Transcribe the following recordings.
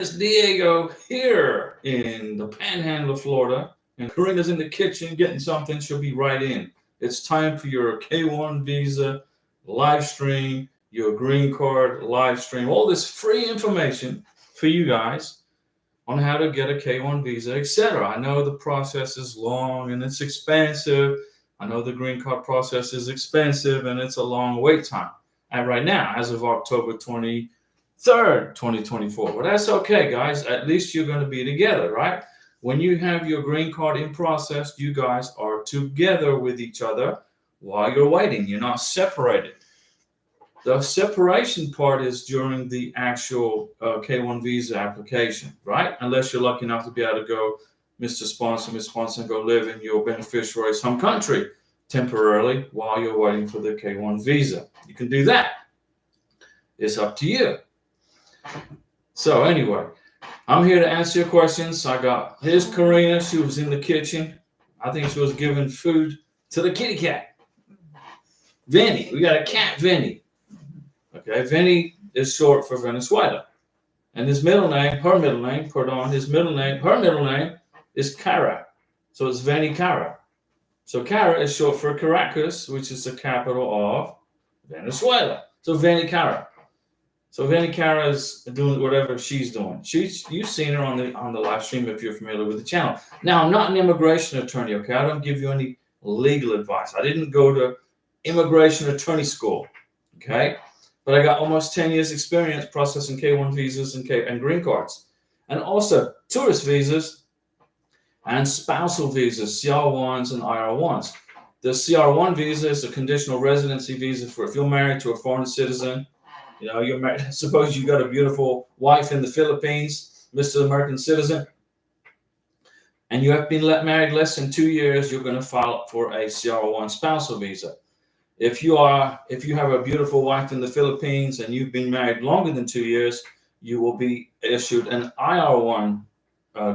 It's Diego here in the Panhandle of Florida, and Karina's in the kitchen getting something. She'll be right in. It's time for your K1 visa live stream, your green card live stream, all this free information for you guys on how to get a K1 visa, etc. I know the process is long and it's expensive. I know the green card process is expensive and it's a long wait time. And right now, as of October 23rd, 2024. But that's okay, guys. At least you're going to be together, right? When you have your green card in process, you guys are together with each other while you're waiting. You're not separated. The separation part is during the actual K1 visa application, right? Unless you're lucky enough to be able to go, Mr. Sponsor, Ms. Sponsor, and go live in your beneficiary's home country temporarily while you're waiting for the K1 visa. You can do that. It's up to you. So anyway, I'm here to answer your questions. Here's Karina. She was in the kitchen. I think she was giving food to the kitty cat. Vinny. We got a cat, Vinny. Okay, Vinny is short for Venezuela. And her middle name is Cara. So it's Vinny Cara. So Cara is short for Caracas, which is the capital of Venezuela. So Vinny Cara. So Vinny Cara is doing whatever she's doing. You've seen her on the live stream if you're familiar with the channel. Now, I'm not an immigration attorney, okay? I don't give you any legal advice. I didn't go to immigration attorney school, okay? But I got almost 10 years experience processing K1 visas and green cards. And also tourist visas and spousal visas, CR1s and IR1s. The CR1 visa is a conditional residency visa for if you're married to a foreign citizen. You know, you're married. Suppose you got a beautiful wife in the Philippines, Mr. American citizen, and you have been married less than 2 years, you're going to file for a CR1 spousal visa. If you have a beautiful wife in the Philippines and you've been married longer than 2 years, you will be issued an IR1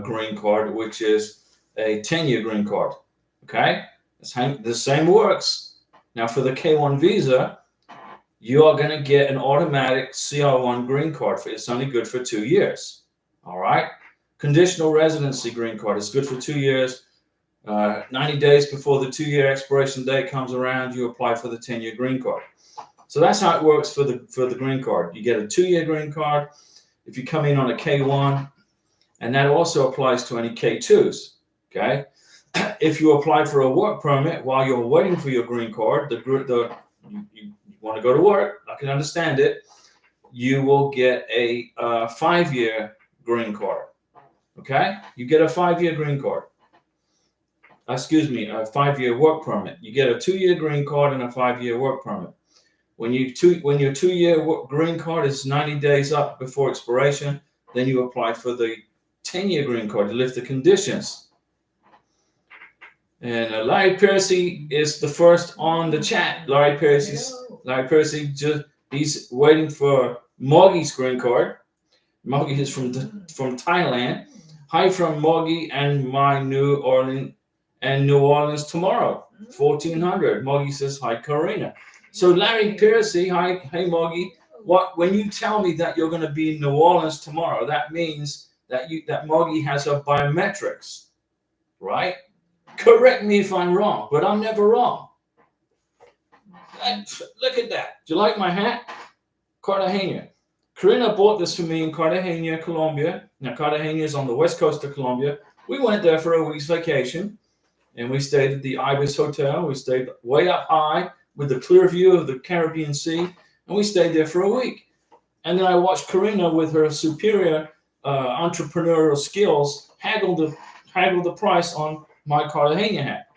green card, which is a 10-year green card. Okay, the same works. Now for the K1 visa, you are going to get an automatic CR1 green card. It's only good for 2 years. All right. Conditional residency green card is good for 2 years. 90 days before the 2-year expiration date comes around, you apply for the 10-year green card. So that's how it works for the green card. You get a 2-year green card if you come in on a K1, and that also applies to any K2s. Okay. If you apply for a work permit while you're waiting for your green card, you want to go to work, I can understand it, you will get a 5-year green card. Okay? You get a 5-year green card. A 5-year work permit. You get a 2-year green card and a 5-year work permit. When your 2-year green card is 90 days up before expiration, then you apply for the 10-year green card to lift the conditions. And Larry Percy is the first on the chat. Larry Percy, he's waiting for Moggy's green card. Moggy is from Thailand. Hi from Moggy and my New Orleans tomorrow, 1400. Moggy says hi, Karina. So Larry Percy, hi, hey Moggy. When you tell me that you're going to be in New Orleans tomorrow, that means that Moggy has her biometrics, right? Correct me if I'm wrong, but I'm never wrong. Look at that. Do you like my hat? Cartagena. Karina bought this for me in Cartagena, Colombia. Now, Cartagena is on the west coast of Colombia. We went there for a week's vacation, and we stayed at the Ibis Hotel. We stayed way up high with a clear view of the Caribbean Sea, and we stayed there for a week. And then I watched Karina, with her superior entrepreneurial skills, haggle the price on my Cartagena hat.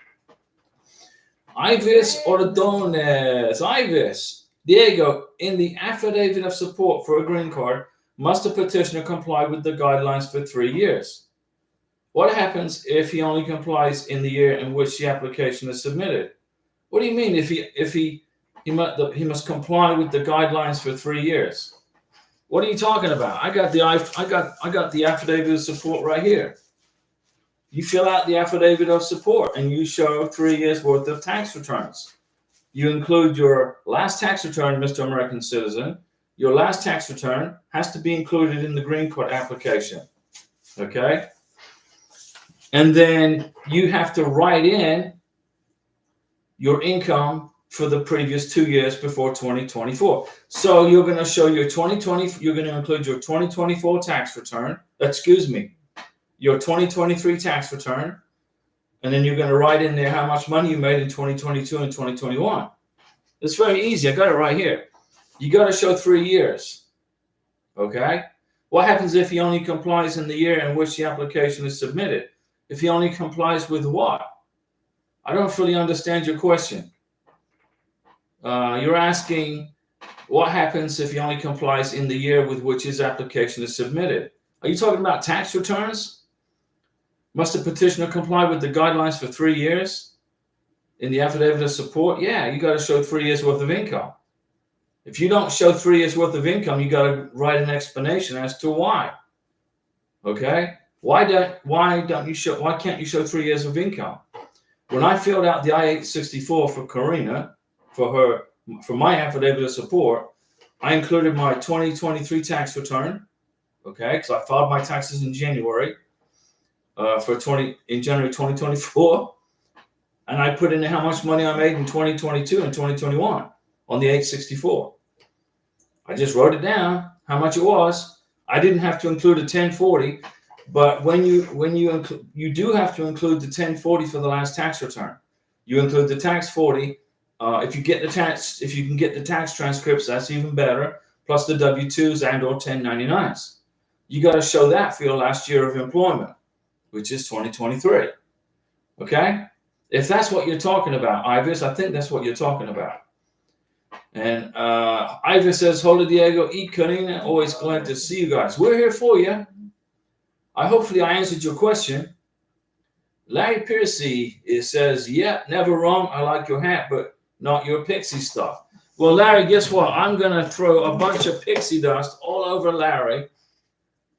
Ivis Ordones. Ivis. Diego, in the affidavit of support for a green card, must the petitioner comply with the guidelines for 3 years? What happens if he only complies in the year in which the application is submitted? What do you mean he must comply with the guidelines for 3 years? What are you talking about? I got the affidavit of support right here. You fill out the affidavit of support and you show 3 years worth of tax returns. You include your last tax return, Mr. American citizen, your last tax return has to be included in the green card application. Okay? And then you have to write in your income for the previous 2 years before 2024. So you're going to show your 2020, you're going to include your 2024 tax return, your 2023 tax return, and then you're going to write in there how much money you made in 2022 and 2021. It's very easy. I got it right here. You got to show 3 years. Okay? What happens if he only complies in the year in which the application is submitted? If he only complies with what? I don't fully understand your question. You're asking what happens if he only complies in the year with which his application is submitted. Are you talking about tax returns? Must the petitioner comply with the guidelines for 3 years in the affidavit of support? Yeah, you got to show 3 years worth of income. If you don't show 3 years worth of income, you got to write an explanation as to why. Okay? Why can't you show 3 years of income? When I filled out the I-864 for Karina, for my affidavit of support, I included my 2023 tax return, okay, because I filed my taxes in January, in January 2024, and I put in how much money I made in 2022 and 2021 on the 864. I just wrote it down how much it was. I didn't have to include a 1040, but when you do have to include the 1040 for the last tax return. You include the tax 40. If you can get the tax transcripts, that's even better. Plus the W-2s and/or 1099s. You got to show that for your last year of employment, which is 2023. Okay? If that's what you're talking about, Ivis, I think that's what you're talking about. And Ivis says, "Hola Diego y Karina, always glad to see you guys. We're here for you." Hopefully I answered your question. Larry Piercy says, "Yeah, never wrong. I like your hat, but not your pixie stuff." Well, Larry, guess what? I'm going to throw a bunch of pixie dust all over Larry,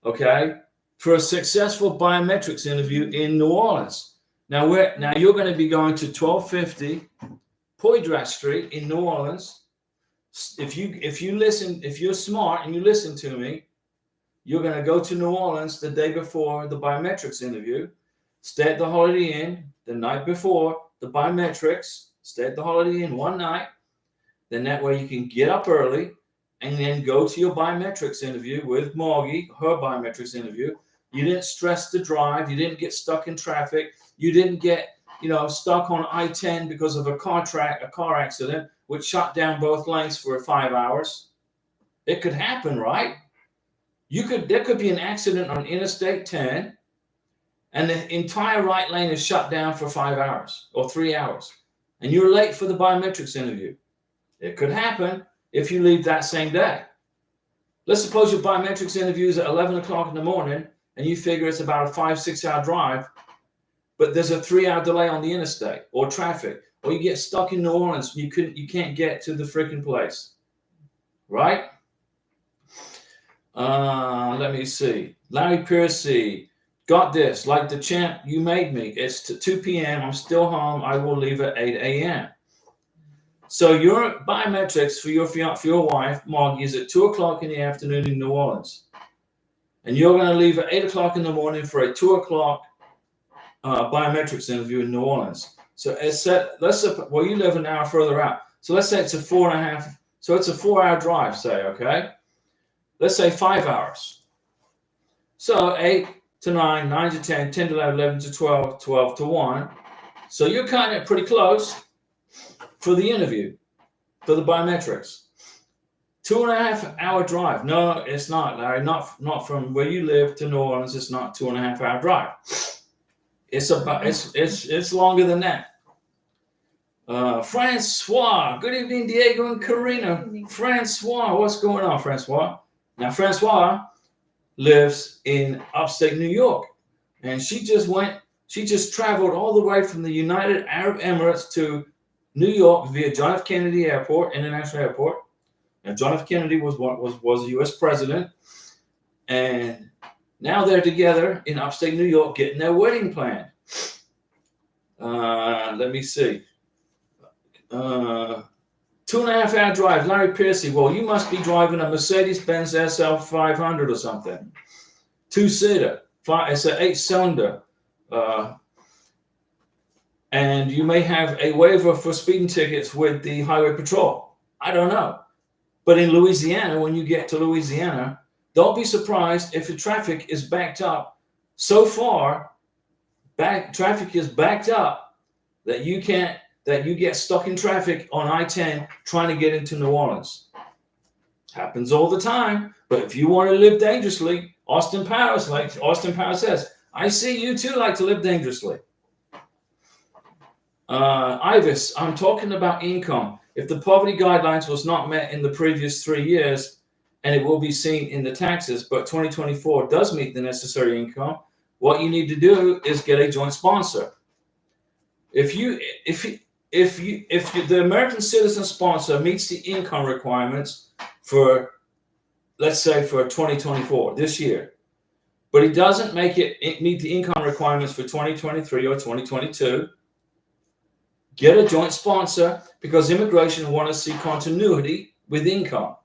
okay, for a successful biometrics interview in New Orleans. Now you're going to be going to 1250 Poydras Street in New Orleans. If you're smart and you listen to me, you're going to go to New Orleans the day before the biometrics interview, stay at the Holiday Inn the night before the biometrics, stay at the Holiday Inn one night, then that way you can get up early and then go to your biometrics interview with Margie, her biometrics interview. You didn't stress the drive. You didn't get stuck in traffic. You didn't get, stuck on I-10 because of a car accident, which shut down both lanes for 5 hours. It could happen, right? There could be an accident on Interstate 10 and the entire right lane is shut down for 5 hours or 3 hours. And you're late for the biometrics interview. It could happen if you leave that same day. Let's suppose your biometrics interview is at 11 o'clock in the morning and you figure it's about a 5-6 hour drive, but there's a 3 hour delay on the interstate or traffic, or you get stuck in New Orleans. You can't get to the freaking place, right? Let me see. Larry Piercy, got this. Like the champ, you made me. It's 2 p.m. I'm still home. I will leave at 8 a.m. So your biometrics for your wife, Margie, is at 2 o'clock in the afternoon in New Orleans. And you're going to leave at 8 o'clock in the morning for a 2 o'clock biometrics interview in New Orleans. So you live an hour further out. So let's say it's a 4.5. So it's a 4 hour drive, say, okay? Let's say 5 hours. So 8 to 9, 9 to 10, 10 to 11, 11 to 12, 12 to 1. So you're kind of pretty close for the interview, for the biometrics. 2.5 hour drive. No, it's not, Larry. Not from where you live to New Orleans. It's not 2.5 hour drive. It's longer than that. Francois, good evening, Diego and Karina. Francois, what's going on, Francois? Now, Francois lives in upstate New York, and she just traveled all the way from the United Arab Emirates to New York via John F. Kennedy Airport, International Airport. And John F. Kennedy was a U.S. president, and now they're together in upstate New York getting their wedding planned. Let me see. 2.5 hour drive, Larry Piercy. Well, you must be driving a Mercedes-Benz SL 500 or something. 2-seater. It's an 8-cylinder. And you may have a waiver for speeding tickets with the highway patrol. I don't know. But in Louisiana, when you get to Louisiana, don't be surprised if the traffic is backed up so far. Traffic is backed up that you get stuck in traffic on I-10 trying to get into New Orleans. Happens all the time. But if you want to live dangerously, Austin Powers, like Austin Powers says, I see you too like to live dangerously. Ivis, I'm talking about income. If the poverty guidelines was not met in the previous 3 years, and it will be seen in the taxes, but 2024 does meet the necessary income, what you need to do is get a joint sponsor. If the American citizen sponsor meets the income requirements for, let's say, for 2024, this year, but he doesn't meet the income requirements for 2023 or 2022, get a joint sponsor, because immigration want to see continuity with income.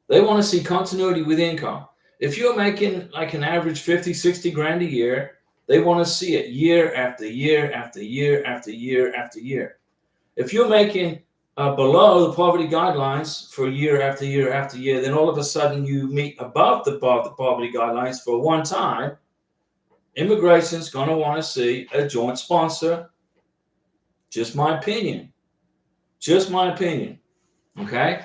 They want to see continuity with income. If you're making like an average 50, 60 grand a year, they want to see it year after year after year after year after year. If you're making below the poverty guidelines for year after year after year, then all of a sudden you meet above the poverty guidelines for one time, immigration's going to want to see a joint sponsor. Just my opinion. Just my opinion. Okay?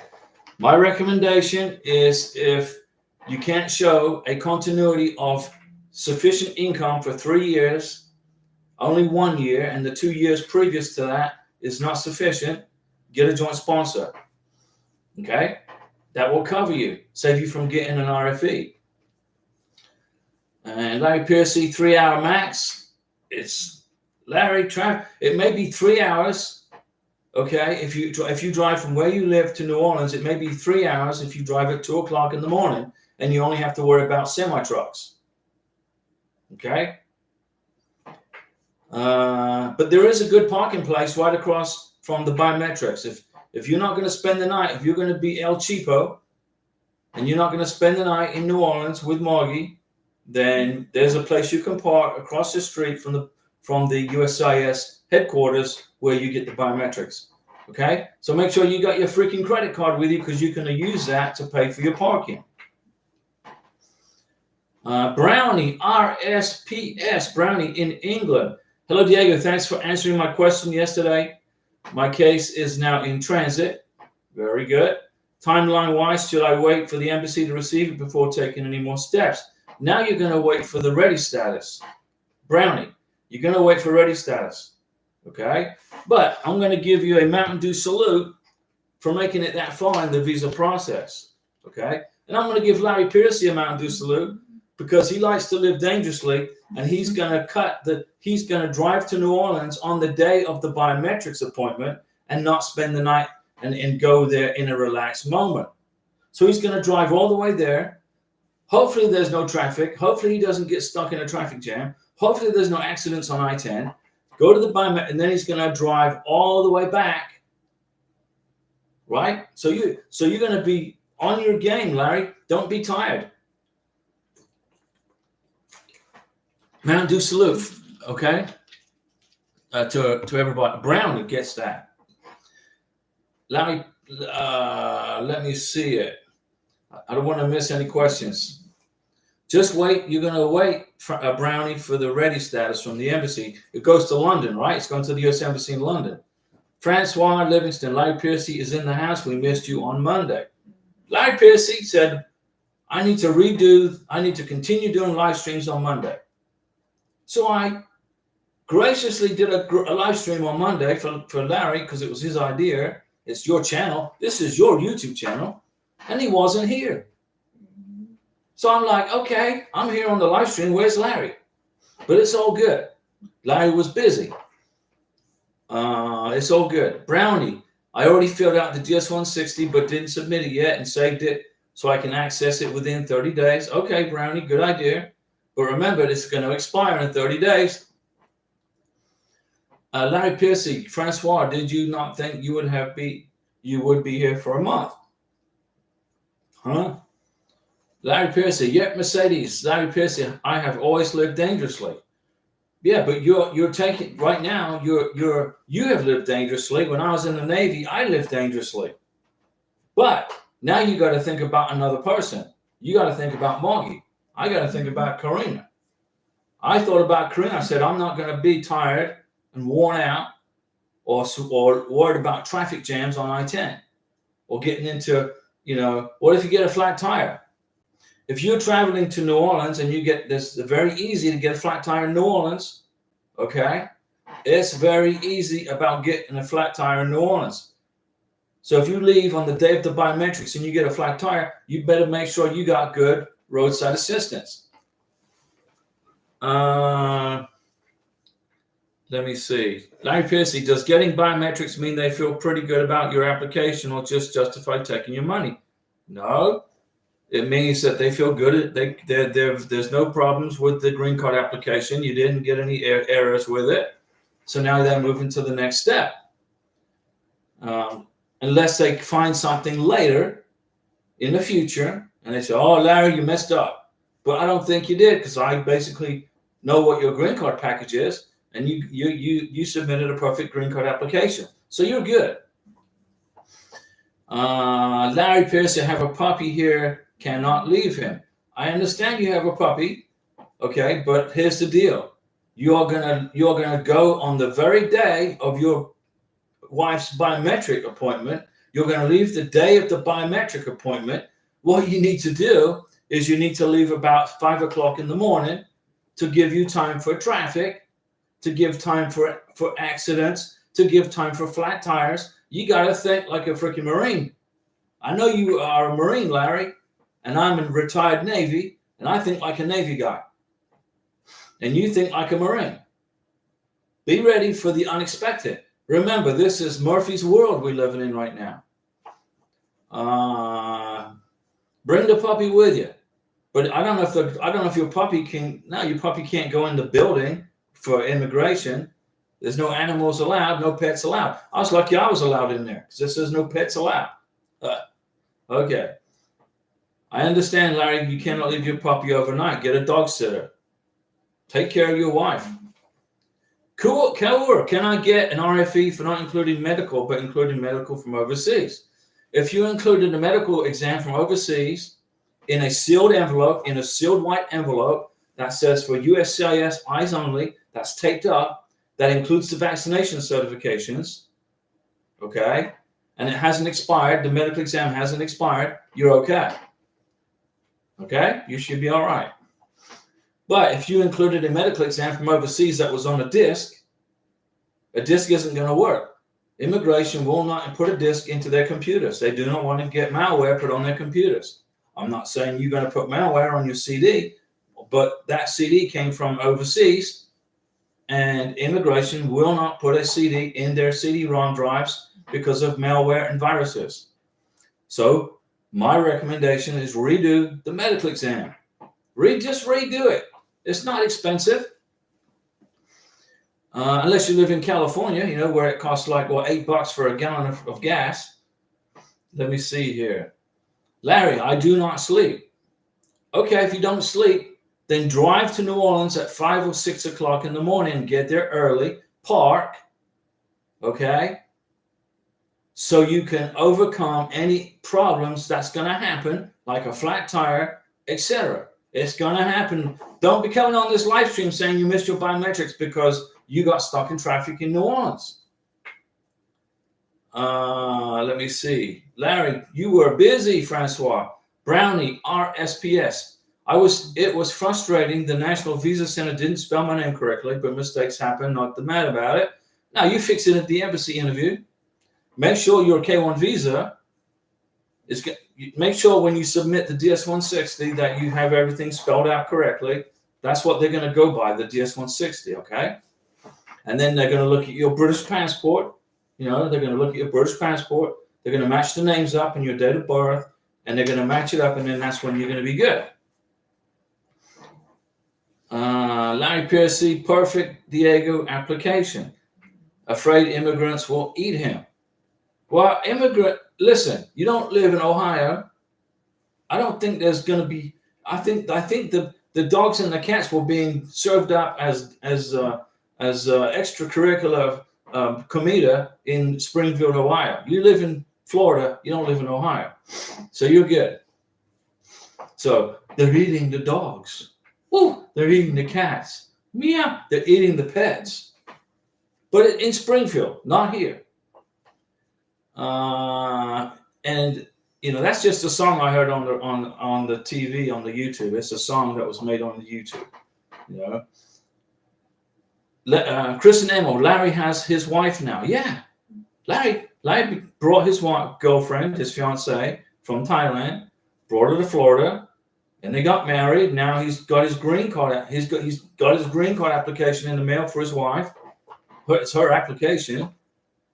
My recommendation is, if you can't show a continuity of sufficient income for 3 years, only 1 year, and the 2 years previous to that is not sufficient, get a joint sponsor. Okay? That will cover you, save you from getting an RFE. And Larry Piercy, 3 hour max. It's Larry, it may be 3 hours. Okay, if you drive from where you live to New Orleans, it may be 3 hours if you drive at 2 o'clock in the morning, and you only have to worry about semi-trucks. Okay? But there is a good parking place right across from the biometrics. If you're not going to spend the night, if you're going to be El Cheapo, and you're not going to spend the night in New Orleans with Margie, then there's a place you can park across the street from the USIS headquarters where you get the biometrics. Okay, so make sure you got your freaking credit card with you, because you're going to use that to pay for your parking. Brownie, RSPS, Brownie in England. Hello, Diego. Thanks for answering my question yesterday. My case is now in transit. Very good. Timeline-wise, should I wait for the embassy to receive it before taking any more steps? Now you're going to wait for the ready status. Brownie, you're going to wait for ready status. Okay? But I'm going to give you a Mountain Dew salute for making it that far in the visa process. Okay? And I'm going to give Larry Piercy a Mountain Dew salute, because he likes to live dangerously, and he's going to drive to New Orleans on the day of the biometrics appointment and not spend the night and go there in a relaxed moment. So he's going to drive all the way there. Hopefully there's no traffic. Hopefully he doesn't get stuck in a traffic jam. Hopefully there's no accidents on I-10. Go to the biometric, and then he's going to drive all the way back. Right? So you're going to be on your game, Larry. Don't be tired. Mountain Dew salute, okay? To everybody. Brownie gets that. Larry, let me see it. I don't want to miss any questions. Just wait. You're going to wait for a Brownie for the ready status from the embassy. It goes to London, right? It's going to the U.S. Embassy in London. Francois Livingston, Larry Piercy is in the house. We missed you on Monday. Larry Piercy said, I need to continue doing live streams on Monday. So I graciously did a live stream on Monday for Larry, because it was his idea. It's your channel. This is your YouTube channel. And he wasn't here. So I'm like, okay, I'm here on the live stream. Where's Larry? But it's all good. Larry was busy. It's all good. Brownie, I already filled out the DS-160, but didn't submit it yet and saved it so I can access it within 30 days. Okay, Brownie, good idea. But remember, it's going to expire in 30 days. Larry Piercy, Francois, did you not think you would have been you would be here for a month. Huh? Larry Piercy, yep, Mercedes. Larry Piercy, I have always lived dangerously. Yeah, but you're taking right now. You have lived dangerously. When I was in the Navy, I lived dangerously. But now you got to think about another person. You got to think about Moggy. I got to think about Karina. I thought about Karina. I said, I'm not going to be tired and worn out or worried about traffic jams on I-10 or getting into, what if you get a flat tire? If you're traveling to New Orleans and you get this, it's very easy to get a flat tire in New Orleans, okay? It's very easy about getting a flat tire in New Orleans. So if you leave on the day of the biometrics and you get a flat tire, you better make sure you got good roadside assistance. Let me see. Larry Piercy, does getting biometrics mean they feel pretty good about your application or just justify taking your money? No. It means that they feel good. There's no problems with the green card application. You didn't get any errors with it. So now they're moving to the next step. Unless they find something later in the future and they say, oh, Larry, you messed up. But I don't think you did because I basically know what your green card package is and you submitted a perfect green card application. So you're good. Larry Pierce, I have a puppy here, cannot leave him. I understand you have a puppy, okay, but here's the deal. You're gonna go on the very day of your wife's biometric appointment. You're gonna leave the day of the biometric appointment. What you need to do is you need to leave about 5 o'clock in the morning to give you time for traffic, to give time for accidents, to give time for flat tires. You got to think like a freaking Marine. I know you are a Marine, Larry, and I'm in retired Navy, and I think like a Navy guy. And you think like a Marine. Be ready for the unexpected. Remember, this is Murphy's world we're living in right now. Bring the puppy with you. But I don't know if your puppy can. No, your puppy can't go in the building for immigration. There's no animals allowed, no pets allowed. I was lucky I was allowed in there because it says no pets allowed. Okay. I understand, Larry, you cannot leave your puppy overnight. Get a dog sitter. Take care of your wife. Cool. Can I get an RFE for not including medical, but including medical from overseas? If you included a medical exam from overseas in a sealed envelope, in a sealed white envelope that says for USCIS eyes only, that's taped up, that includes the vaccination certifications, okay? And it hasn't expired, the medical exam hasn't expired, you're okay. Okay? You should be all right. But if you included a medical exam from overseas that was on a disc isn't going to work. Immigration will not put a disc into their computers. They do not want to get malware put on their computers. I'm not saying you're going to put malware on your CD, but that CD came from overseas, and immigration will not put a CD in their CD-ROM drives because of malware and viruses. So my recommendation is redo the medical exam. Just redo it. It's not expensive. Unless you live in California, where it costs like, $8 for a gallon of gas. Let me see here. Larry, I do not sleep. Okay, if you don't sleep, then drive to New Orleans at 5 or 6 o'clock in the morning and get there early, park, okay? So you can overcome any problems that's going to happen, like a flat tire, etc. It's going to happen. Don't be coming on this live stream saying you missed your biometrics because you got stuck in traffic in New Orleans. Let me see. Larry, you were busy, Francois. Brownie, RSPS. It was frustrating. The National Visa Center didn't spell my name correctly, but mistakes happen. Not mad about it. Now you fix it at the embassy interview. Make sure your K1 visa make sure when you submit the DS-160 that you have everything spelled out correctly. That's what they're going to go by, the DS-160, okay? And then they're going to look at your British passport. They're going to look at your British passport. They're going to match the names up and your date of birth, and they're going to match it up, and then that's when you're going to be good. Larry Piercy, perfect Diego application. Afraid immigrants will eat him. Well, listen, you don't live in Ohio. I don't think there's going to be. I think the dogs and the cats were being served up as extracurricular comida in Springfield, Ohio. You live in Florida. You don't live in Ohio, so you're good. So they're eating the dogs. Woo! They're eating the cats. Meow! They're eating the pets. But in Springfield, not here. And you know, that's just a song I heard on the TV, on the YouTube. It's a song that was made on the YouTube. You know, Chris and Emma. Larry has his wife now. Yeah, Larry brought his girlfriend, his fiance from Thailand, brought her to Florida, and they got married. Now he's got his green card. He's got his green card application in the mail for his wife. It's her application,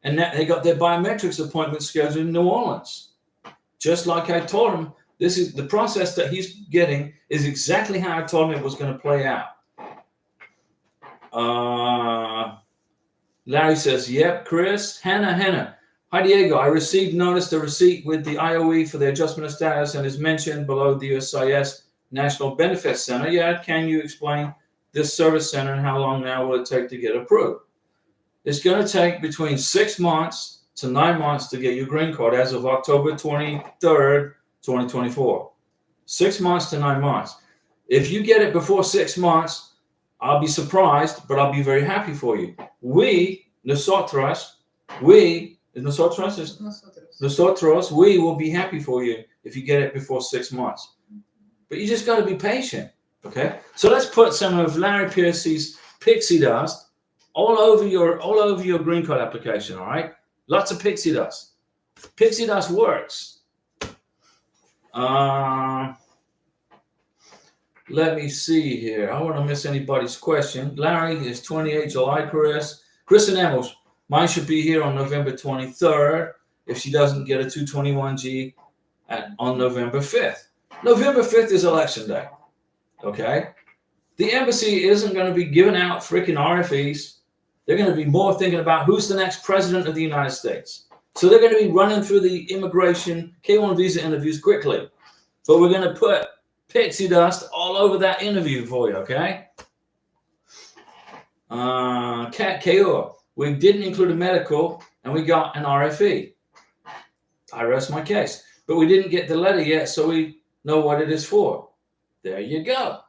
and now they got their biometrics appointment scheduled in New Orleans. Just like I told him, this is the process that he's getting is exactly how I told him it was going to play out. Larry says, "Yep, Chris, Hannah. Hi, Diego. I received notice the receipt with the IOE for the adjustment of status and is mentioned below the USCIS National Benefits Center. Yeah, can you explain this service center and how long now will it take to get approved?" It's going to take between 6 months to 9 months to get your green card as of October 23rd, 2024. 6 months to 9 months. If you get it before 6 months, I'll be surprised, but I'll be very happy for you. Nosotros, we will be happy for you if you get it before 6 months. But you just got to be patient, okay? So let's put some of Larry Piercy's pixie dust all over your green card application, all right? Lots of pixie dust. Pixie dust works. Let me see here. I don't want to miss anybody's question. Larry is 28 July, Chris and Emma, mine should be here on November 23rd if she doesn't get a 221G on November 5th. November 5th is election day, okay? The embassy isn't going to be giving out freaking RFEs. They're going to be more thinking about who's the next president of the United States. So they're going to be running through the immigration K-1 visa interviews quickly. But we're going to put pixie dust all over that interview for you, okay? Cat KO. We didn't include a medical, and we got an RFE. I rest my case. But we didn't get the letter yet, so we know what it is for. There you go.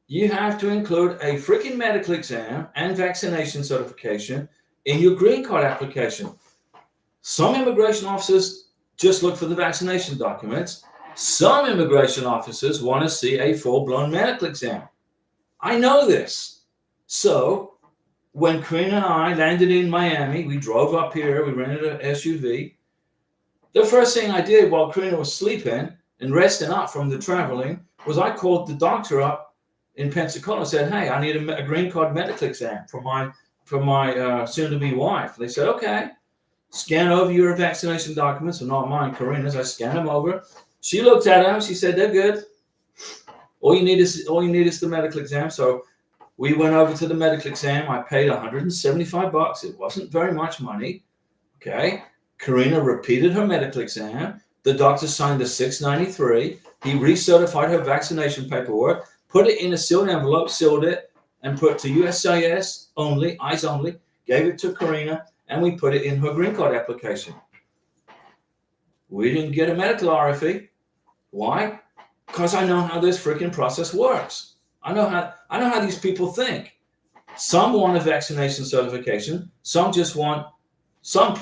You have to include a freaking medical exam and vaccination certification in your green card application. Some immigration officers just look for the vaccination documents. Some immigration officers want to see a full-blown medical exam. I know this. So when Karina and I landed in Miami, we drove up here, we rented an SUV. The first thing I did while Karina was sleeping and resting up from the traveling was I called the doctor up in Pensacola and said, "Hey, I need a green card medical exam for my soon-to-be wife." They said, "Okay." Scan over your vaccination documents, or not mine, Karina's. I scanned them over. She looked at them. She said, "They're good. All you need is the medical exam." So we went over to the medical exam. I paid $175. It wasn't very much money. Okay. Karina repeated her medical exam. The doctor signed the $693. He recertified her vaccination paperwork, put it in a sealed envelope, sealed it, and put to USCIS only, eyes only, gave it to Karina, and we put it in her green card application. We didn't get a medical RFE. Why? Because I know how this freaking process works. I know how these people think. Some want a vaccination certification. Some just want some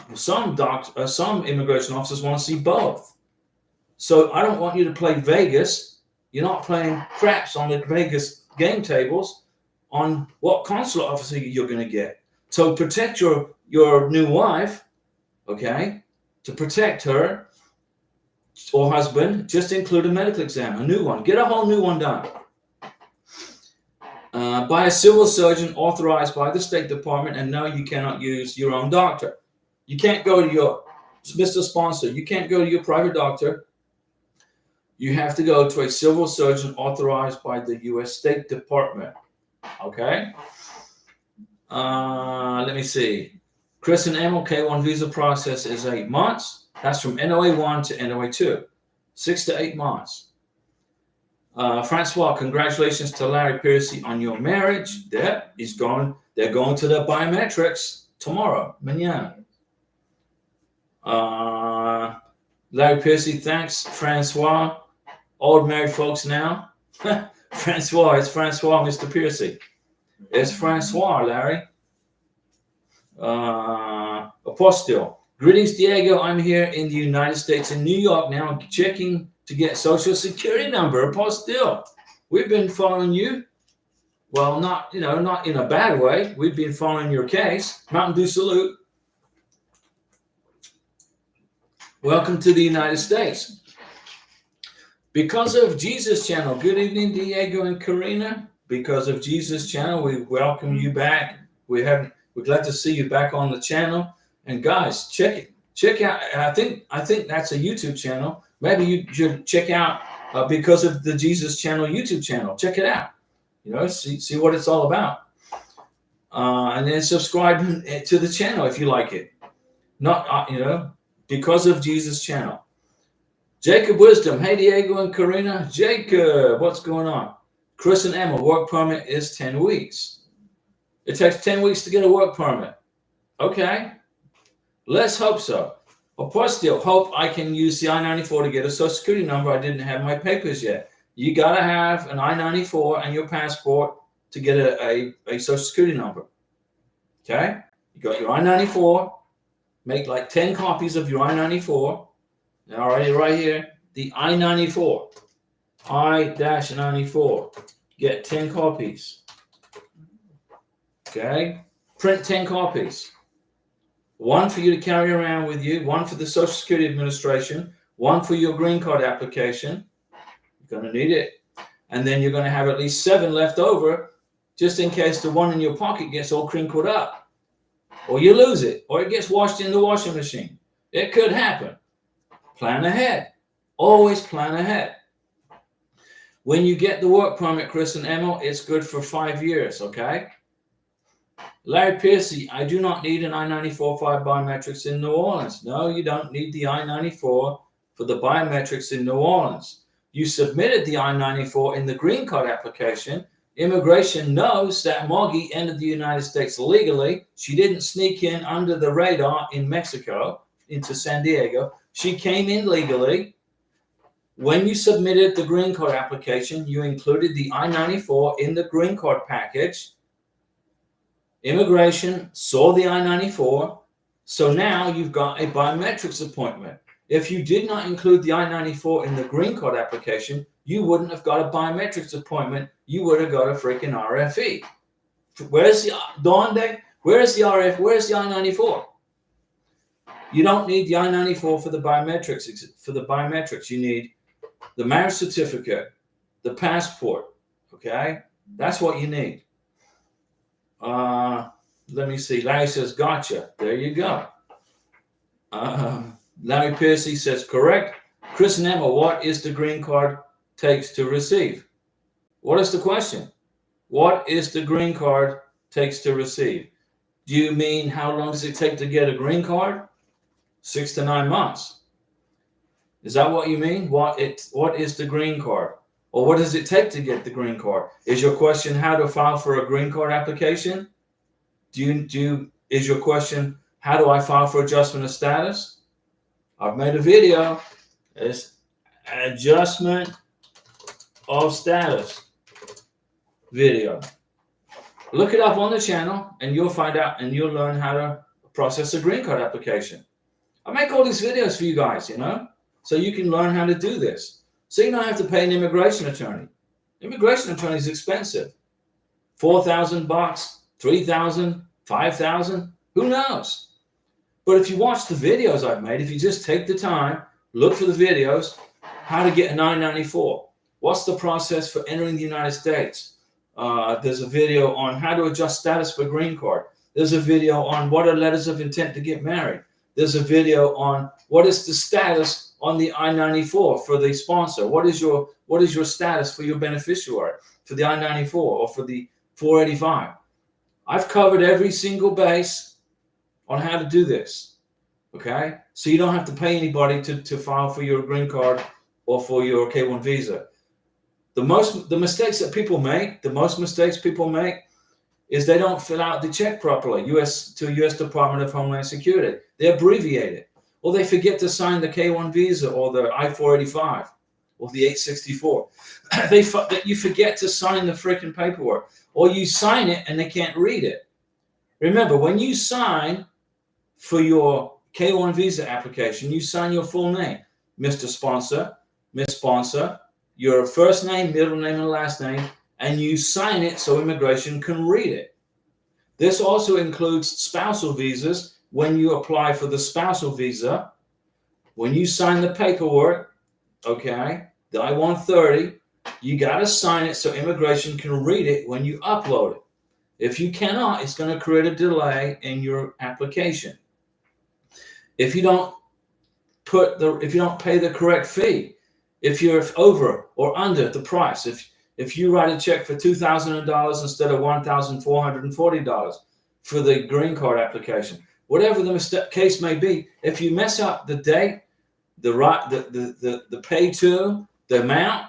immigration officers want to see both. So I don't want you to play Vegas. You're not playing craps on the Vegas game tables on what consular officer you're going to get. So protect your new wife, okay? To protect her or husband, just include a medical exam, a new one. Get a whole new one done. By a civil surgeon authorized by the State Department, and no, you cannot use your own doctor. You can't go to your, Mr. Sponsor, you can't go to your private doctor. You have to go to a civil surgeon authorized by the U.S. State Department. Okay? Let me see. Chris and Emil, K1 visa process is 8 months. That's from NOA 1 to NOA 2. 6 to 8 months. Francois, congratulations to Larry Piercy on your marriage. They're going to the biometrics tomorrow. Mañana. Larry Piercy, thanks, Francois. Old married folks now. Francois, it's Francois, Mr. Piercy. It's Francois, Larry. Apostille. Greetings, Diego. I'm here in the United States in New York now. I'm checking to get social security number. Apostille. We've been following you. Well, not in a bad way. We've been following your case. Mountain Dew salute. Welcome to the United States. Because of Jesus channel. Good evening, Diego and Karina. Because of Jesus channel, we welcome you back. We're glad to see you back on the channel. And guys, check out. I think that's a YouTube channel. Maybe you should check out Because of the Jesus channel YouTube channel. Check it out. See what it's all about. And then subscribe to the channel if you like it. Not Because of Jesus channel. Jacob Wisdom. Hey Diego and Karina. Jacob, what's going on? Chris and Emma, work permit is 10 weeks. It takes 10 weeks to get a work permit. Okay. Let's hope so. Apostille, hope I can use the I-94 to get a social security number. I didn't have my papers yet. You got to have an I-94 and your passport to get a social security number. Okay. You got your I-94. Make like 10 copies of your I-94. Alrighty, right here. The I-94. I-94. Get 10 copies. Okay. Print 10 copies. One for you to carry around with you, one for the Social Security Administration, one for your green card application. You're going to need it. And then you're going to have at least 7 left over just in case the one in your pocket gets all crinkled up. Or you lose it. Or it gets washed in the washing machine. It could happen. Plan ahead. Always plan ahead. When you get the work permit, Chris and Emil, it's good for 5 years, okay? Larry Piercy, I do not need an I-94 for biometrics in New Orleans. No, you don't need the I-94 for the biometrics in New Orleans. You submitted the I-94 in the green card application. Immigration knows that Moggy entered the United States legally. She didn't sneak in under the radar in Mexico into San Diego. She came in legally. When you submitted the green card application, you included the I-94 in the green card package. Immigration saw the I-94, so now you've got a biometrics appointment. If you did not include the I-94 in the green card application, you wouldn't have got a biometrics appointment. You would have got a freaking RFE. Where's the Donde? Where's the RF? Where's the I-94? You don't need the I-94 for the biometrics. For the biometrics, you need the marriage certificate, the passport. Okay, that's what you need. Let me see. Larry says, gotcha. There you go. Larry Piercy says, correct. Chris and Emma, what is the green card takes to receive? What is the question? What is the green card takes to receive? Do you mean how long does it take to get a green card? 6 to 9 months. Is that what you mean? What is the green card? Or what does it take to get the green card? Is your question how to file for a green card application? Is your question how do I file for adjustment of status? I've made a video. It's adjustment of status video. Look it up on the channel and you'll find out and you'll learn how to process a green card application. I make all these videos for you guys, so you can learn how to do this. So you don't have to pay an immigration attorney. Immigration attorney is expensive. $4,000, $3,000, $5,000, who knows? But if you watch the videos I've made, if you just take the time, look for the videos, how to get an I-94. What's the process for entering the United States? There's a video on how to adjust status for green card. There's a video on what are letters of intent to get married. There's a video on what is the status on the I-94 for the sponsor. What is your status for your beneficiary for the I-94 or for the 485? I've covered every single base on how to do this. Okay? So you don't have to pay anybody to file for your green card or for your K1 visa. The mistakes that people make, the most mistakes people make is they don't fill out the check properly, US Department of Homeland Security. They abbreviate it. Or they forget to sign the K1 visa or the I-485 or the 864. You forget to sign the freaking paperwork. Or you sign it and they can't read it. Remember, when you sign for your K1 visa application, you sign your full name, Mr. Sponsor, Miss Sponsor, your first name, middle name, and last name, and you sign it so immigration can read it. This also includes spousal visas. When you apply for the spousal visa, when you sign the paperwork, okay, the I-130, you got to sign it so immigration can read it when you upload it. If you cannot, it's going to create a delay in your application. If you don't pay the correct fee, if you're over or under the price, if you write a check for $2,000 instead of $1,440 for the green card application, whatever the case may be, if you mess up the date, the pay to, the amount,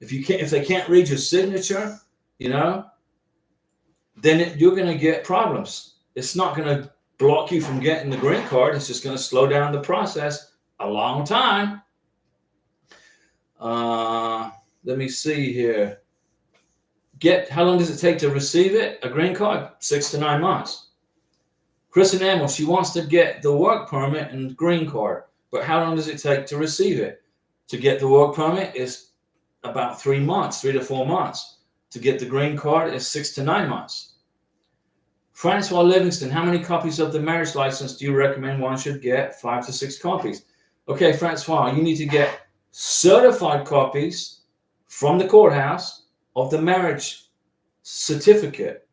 if they can't read your signature, then you're going to get problems. It's not going to block you from getting the green card. It's just going to slow down the process a long time. Let me see here. How long does it take to receive it? A green card? 6 to 9 months. Kristen Amel, she wants to get the work permit and green card, but how long does it take to receive it? To get the work permit is about 3 months, 3 to 4 months. To get the green card is 6 to 9 months. Francois Livingston, how many copies of the marriage license do you recommend one should get? 5 to 6 copies. Okay, Francois, you need to get certified copies from the courthouse of the marriage certificate.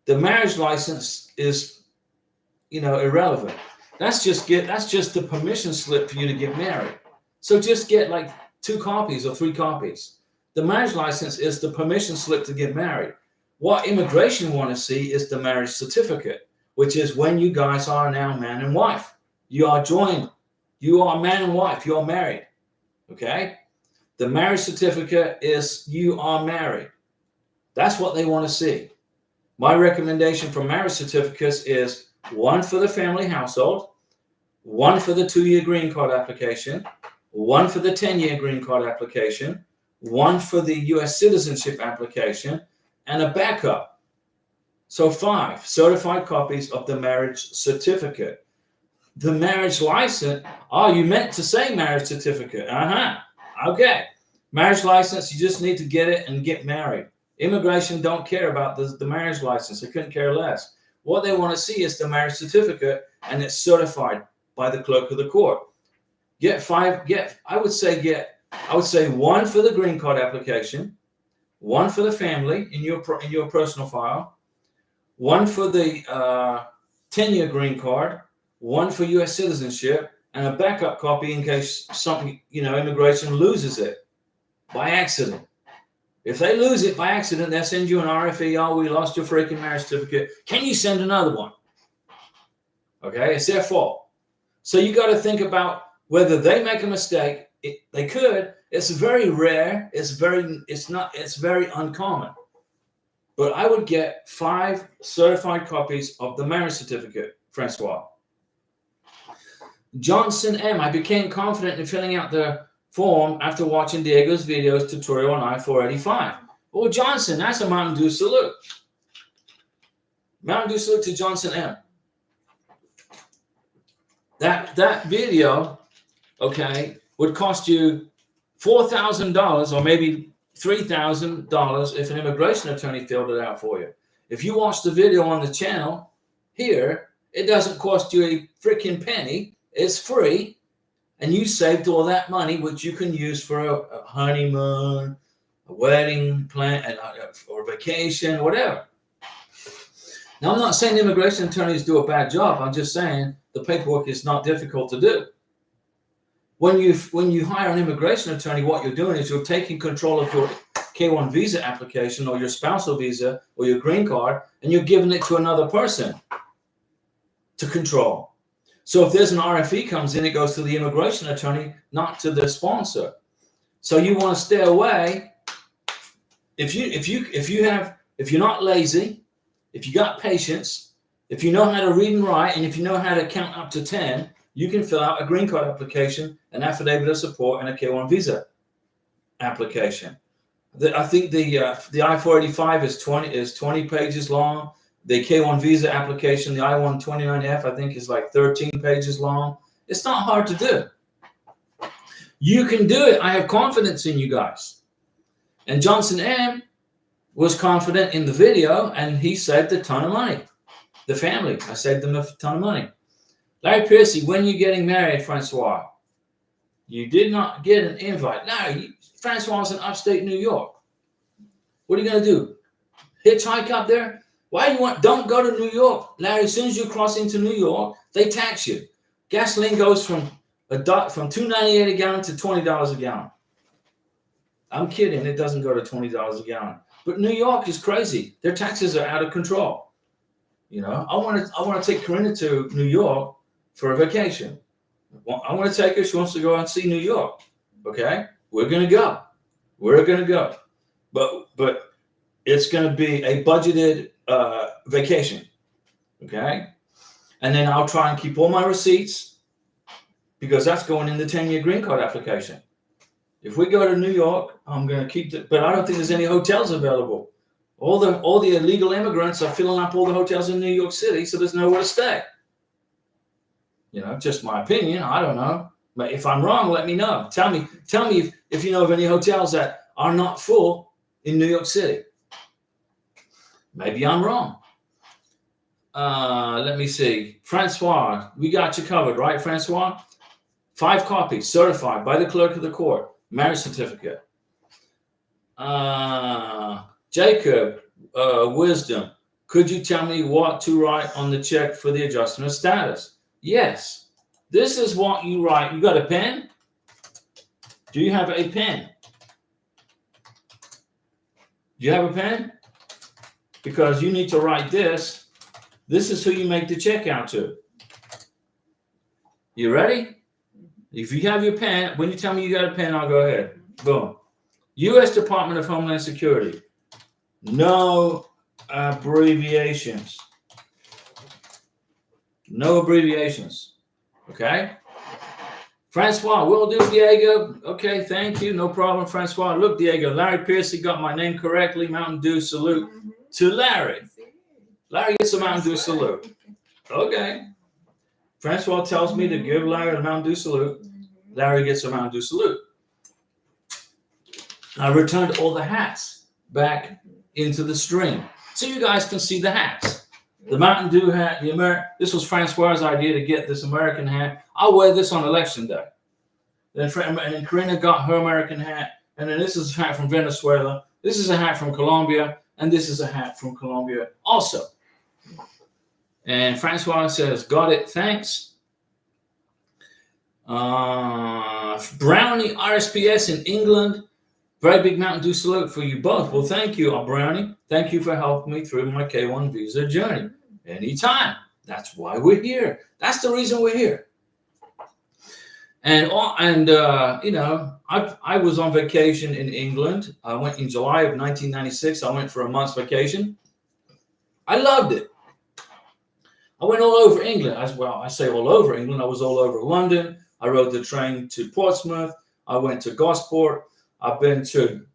The marriage license is, irrelevant. That's just the permission slip for you to get married. So just get like 2 copies or 3 copies. The marriage license is the permission slip to get married. What immigration want to see is the marriage certificate, which is when you guys are now man and wife. You are joined. You are man and wife. You're married. Okay? The marriage certificate is you are married. That's what they want to see. My recommendation for marriage certificates is 1 for the family household, 1 for the 2-year green card application, 1 for the 10-year green card application, 1 for the U.S. citizenship application, and a backup. So 5 certified copies of the marriage certificate. The marriage license, you meant to say marriage certificate. Okay. Marriage license, you just need to get it and get married. Immigration don't care about the marriage license. They couldn't care less. What they want to see is the marriage certificate, and it's certified by the clerk of the court. I would say 1 for the green card application, 1 for the family in your personal file, 1 for the 10-year green card, 1 for U.S. citizenship, and a backup copy in case something, immigration loses it by accident. If they lose it by accident, they'll send you an RFE. We lost your freaking marriage certificate. Can you send another one? Okay, it's their fault. So you got to think about whether they make a mistake. They could. It's very rare. It's very uncommon. But I would get 5 certified copies of the marriage certificate, Francois. Johnson M. I became confident in filling out the form after watching Diego's videos tutorial on I-485. Well, Johnson, that's a Mountain Dew salute. Mountain Dew salute to Johnson M. That video, okay, would cost you $4,000 or maybe $3,000 if an immigration attorney filled it out for you. If you watch the video on the channel here, it doesn't cost you a freaking penny. It's free. And you saved all that money, which you can use for a honeymoon, a wedding plan, or a vacation, whatever. Now, I'm not saying immigration attorneys do a bad job. I'm just saying the paperwork is not difficult to do. When you hire an immigration attorney, what you're doing is you're taking control of your K1 visa application or your spousal visa or your green card, and you're giving it to another person to control. So if there's an RFE comes in, it goes to the immigration attorney, not to the sponsor. So you want to stay away. If you're not lazy, if you got patience, if you know how to read and write, and if you know how to count up to 10, you can fill out a green card application, an affidavit of support, and a K-1 visa application. I think the I-485 is 20 pages long. The K-1 visa application, the I-129F, I think is like 13 pages long. It's not hard to do. You can do it. I have confidence in you guys. And Johnson M was confident in the video, and he saved a ton of money. The family, I saved them a ton of money. Larry Piercy, when you getting married, Francois? You did not get an invite. No, Francois is in upstate New York. What are you going to do? Hitchhike up there? Why do you want? Don't go to New York, Larry. As soon as you cross into New York, they tax you. Gasoline goes from $2.98 a gallon to $20 a gallon. I'm kidding. It doesn't go to $20 a gallon. But New York is crazy. Their taxes are out of control. You know, I want to take Karina to New York for a vacation. I want to take her. She wants to go and see New York. Okay, we're gonna go. We're gonna go. But it's gonna be a budgeted vacation. Okay, and then I'll try and keep all my receipts because that's going in the 10-year green card application. If we go to New York, I'm gonna keep it. But I don't think there's any hotels available. All the illegal immigrants are filling up all the hotels in New York City, so there's nowhere to stay. You know, just my opinion. I don't know. But if I'm wrong, let me know. Tell me if you know of any hotels that are not full in New York City. Maybe I'm wrong. Let me see. Francois, we got you covered, right, Francois? 5 copies, certified by the clerk of the court. Marriage certificate. Jacob, Wisdom, could you tell me what to write on the check for the adjustment of status? Yes. This is what you write. You got a pen? Do you have a pen? Do you have a pen? Because you need to write this. This is who you make the check out to. You ready? If you have your pen, when you tell me you got a pen, I'll go ahead. Boom. U.S. Department of Homeland Security. No abbreviations. No abbreviations. Okay? Francois, will do, Diego. Okay, thank you. No problem, Francois. Look, Diego, Larry Piercy got my name correctly. Mountain Dew salute to Larry. Larry gets a Mountain Dew salute. Okay. Francois tells me to give Larry a Mountain Dew salute. Larry gets a Mountain Dew salute. I returned all the hats back into the stream so you guys can see the hats. The Mountain Dew hat, this was Francois' idea to get this American hat. I'll wear this on election day. And then Karina got her American hat. And then this is a hat from Venezuela. This is a hat from Colombia. And this is a hat from Colombia also. And Francois says, got it, thanks. Brownie RSPS in England. Very big Mountain Dew salute for you both. Well, thank you, Brownie. Thank you for helping me through my K-1 visa journey. Anytime. That's why we're here. That's the reason we're here. And you know, I was on vacation in England. I went in July of 1996. I went for a month's vacation. I loved it. I went all over England. As well, I say all over England. I was all over London. I rode the train to Portsmouth. I went to Gosport. I've been to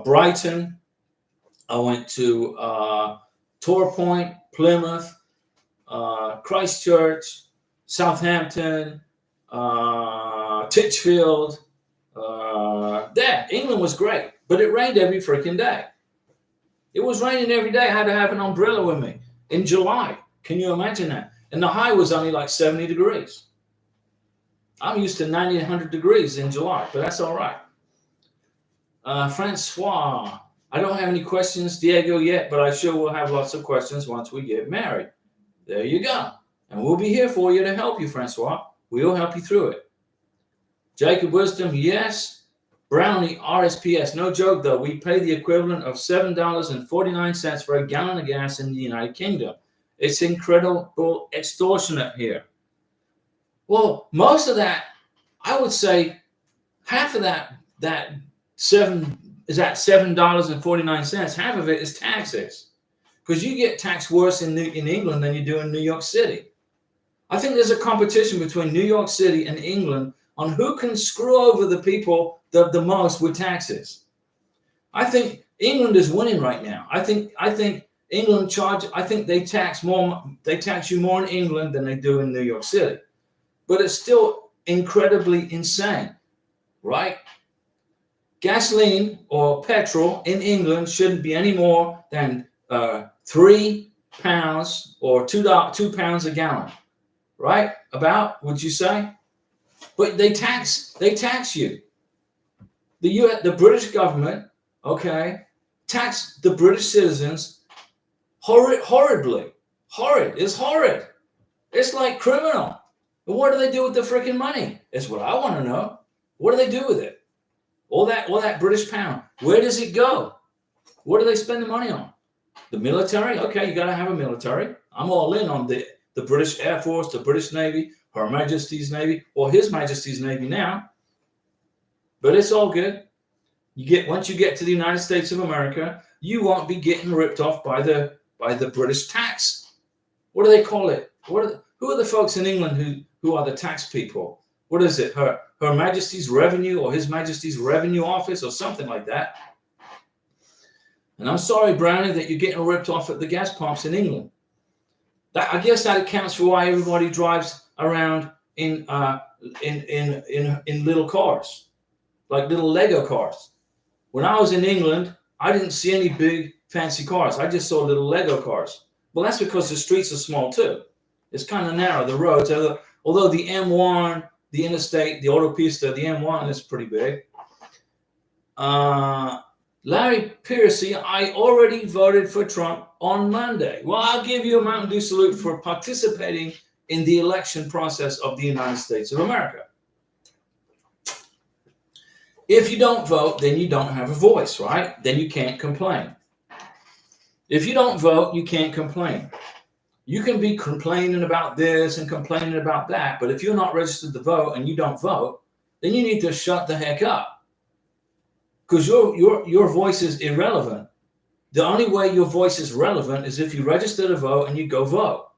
Brighton. I went to Tor Point, Plymouth, Christchurch, Southampton, Titchfield. England was great, but it rained every freaking day. It was raining every day. I had to have an umbrella with me in July. Can you imagine that? And the high was only like 70 degrees. I'm used to 90 and 100 degrees in July, but that's all right. Francois, I don't have any questions, Diego, yet, but I sure will have lots of questions once we get married. There you go. And we'll be here for you to help you, Francois. We'll help you through it. Jacob Wisdom, yes. Brownie RSPS, no joke though. We pay the equivalent of $7.49 for a gallon of gas in the United Kingdom. It's incredible extortionate here. Well, most of that, I would say half of that $7.49. Half of it is taxes, because you get taxed worse in England than you do in New York City. I think there's a competition between New York City and England on who can screw over the people the most with taxes. I think England is winning right now. I think England I think they tax you more in England than they do in New York City. But it's still incredibly insane, right? Gasoline or petrol in England shouldn't be any more than £3 or £2 a gallon, right? About, would you say? But they tax you. The British government, okay, tax the British citizens horribly. It's horrid. It's like criminal. But what do they do with the freaking money? It's what I want to know. What do they do with it? All that British pound. Where does it go? What do they spend the money on? The military? Okay, you got to have a military. I'm all in on the British Air Force, the British Navy, Her Majesty's Navy, or His Majesty's Navy now. But it's all good. Once you get to the United States of America, you won't be getting ripped off by the British tax. What do they call it? Who are the folks in England who are the tax people? What is it? Her Majesty's Revenue or His Majesty's Revenue Office or something like that. And I'm sorry, Brownie, that you're getting ripped off at the gas pumps in England. I guess that accounts for why everybody drives around in little cars, like little Lego cars. When I was in England, I didn't see any big fancy cars. I just saw little Lego cars. Well, that's because the streets are small too. It's kind of narrow, the roads. Although the M1, the interstate, the autopista, the M1 is pretty big. Larry Piercy, I already voted for Trump on Monday. Well, I'll give you a Mountain Dew salute for participating in the election process of the United States of America. If you don't vote, then you don't have a voice, right? Then you can't complain. If you don't vote, you can't complain. You can be complaining about this and complaining about that, but if you're not registered to vote and you don't vote, then you need to shut the heck up, because your voice is irrelevant. The only way your voice is relevant is if you register to vote and you go vote.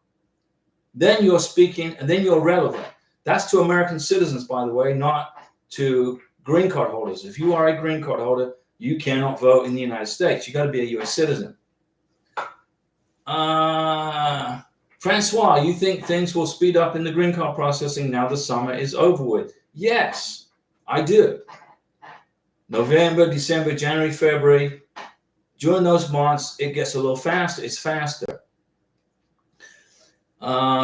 Then you're speaking and then you're relevant. That's to American citizens, by the way, not to green card holders. If you are a green card holder, you cannot vote in the United States. You got to be a U.S. citizen. Francois, you think things will speed up in the green card processing now the summer is over with? Yes, I do. November, December, January, February, during those months, it gets a little faster. It's faster.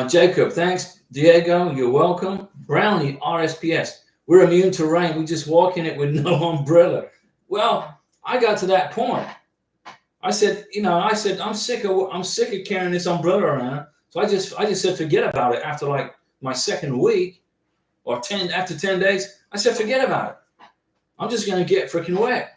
Jacob, thanks. Diego, you're welcome. Brownie, RSPS. We're immune to rain. We just walk in it with no umbrella. Well, I got to that point. I said, I'm sick of carrying this umbrella around. So I just said, forget about it. After like my second week or after 10 days, I said, forget about it. I'm just going to get freaking wet.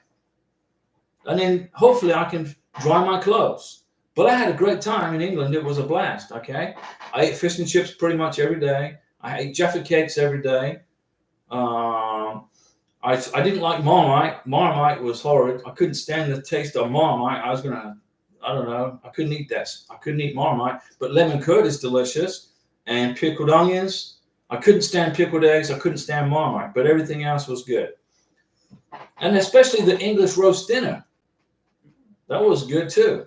And then hopefully I can dry my clothes. But I had a great time in England. It was a blast. Okay. I ate fish and chips pretty much every day. I ate Jaffa cakes every day. I didn't like Marmite. Marmite was horrid. I couldn't stand the taste of Marmite. I couldn't eat that. I couldn't eat Marmite. But lemon curd is delicious. And pickled onions. I couldn't stand pickled eggs. I couldn't stand Marmite. But everything else was good. And especially the English roast dinner. That was good too.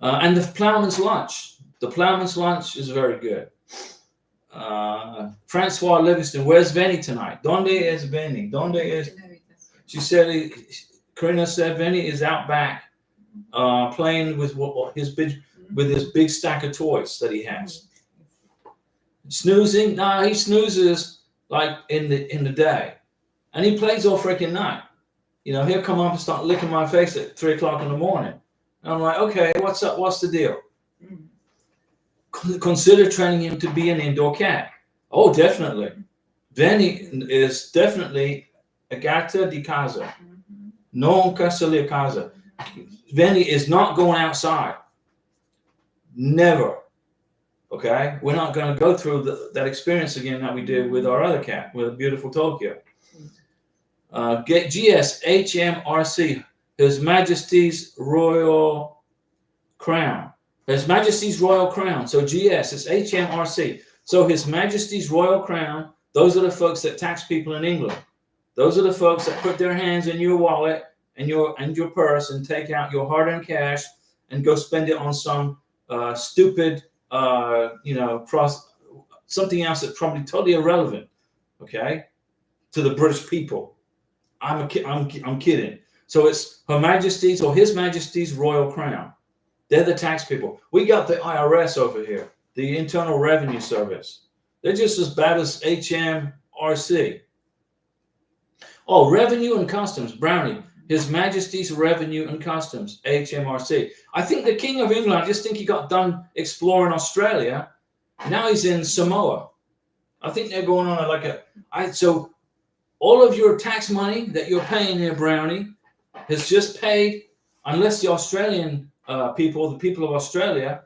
And the ploughman's lunch. The ploughman's lunch is very good. Francois Livingston, where's Venny tonight? Donde es Venny? Donde es? She said, Karina said Venny is out back playing with his big stack of toys that he has. Snoozing? No, he snoozes like in the day. And he plays all freaking night. He'll come up and start licking my face at 3 o'clock in the morning. And I'm like, okay, what's up? What's the deal? Consider training him to be an indoor cat. Oh, definitely. Venny is definitely a gatta di casa. Non casa li casa. Venny is not going outside. Never. Okay, we're not going to go through that experience again that we did with our other cat, with a beautiful Tokyo. Get GS HMRC, His Majesty's Royal Crown. His Majesty's Royal Crown. So GS is HMRC. So His Majesty's Royal Crown. Those are the folks that tax people in England. Those are the folks that put their hands in your wallet and your purse and take out your hard-earned cash and go spend it on some stupid, something else that's probably totally irrelevant. Okay, to the British people. I'm kidding. So it's Her Majesty's or His Majesty's Royal Crown. They're the tax people. We got the IRS over here, the Internal Revenue Service. They're just as bad as HMRC. Oh, Revenue and Customs, Brownie. His Majesty's Revenue and Customs, HMRC. I think the King of England, I just think he got done exploring Australia. Now he's in Samoa. I think they're going on so all of your tax money that you're paying here, Brownie, has just paid, unless the Australian people, the people of Australia,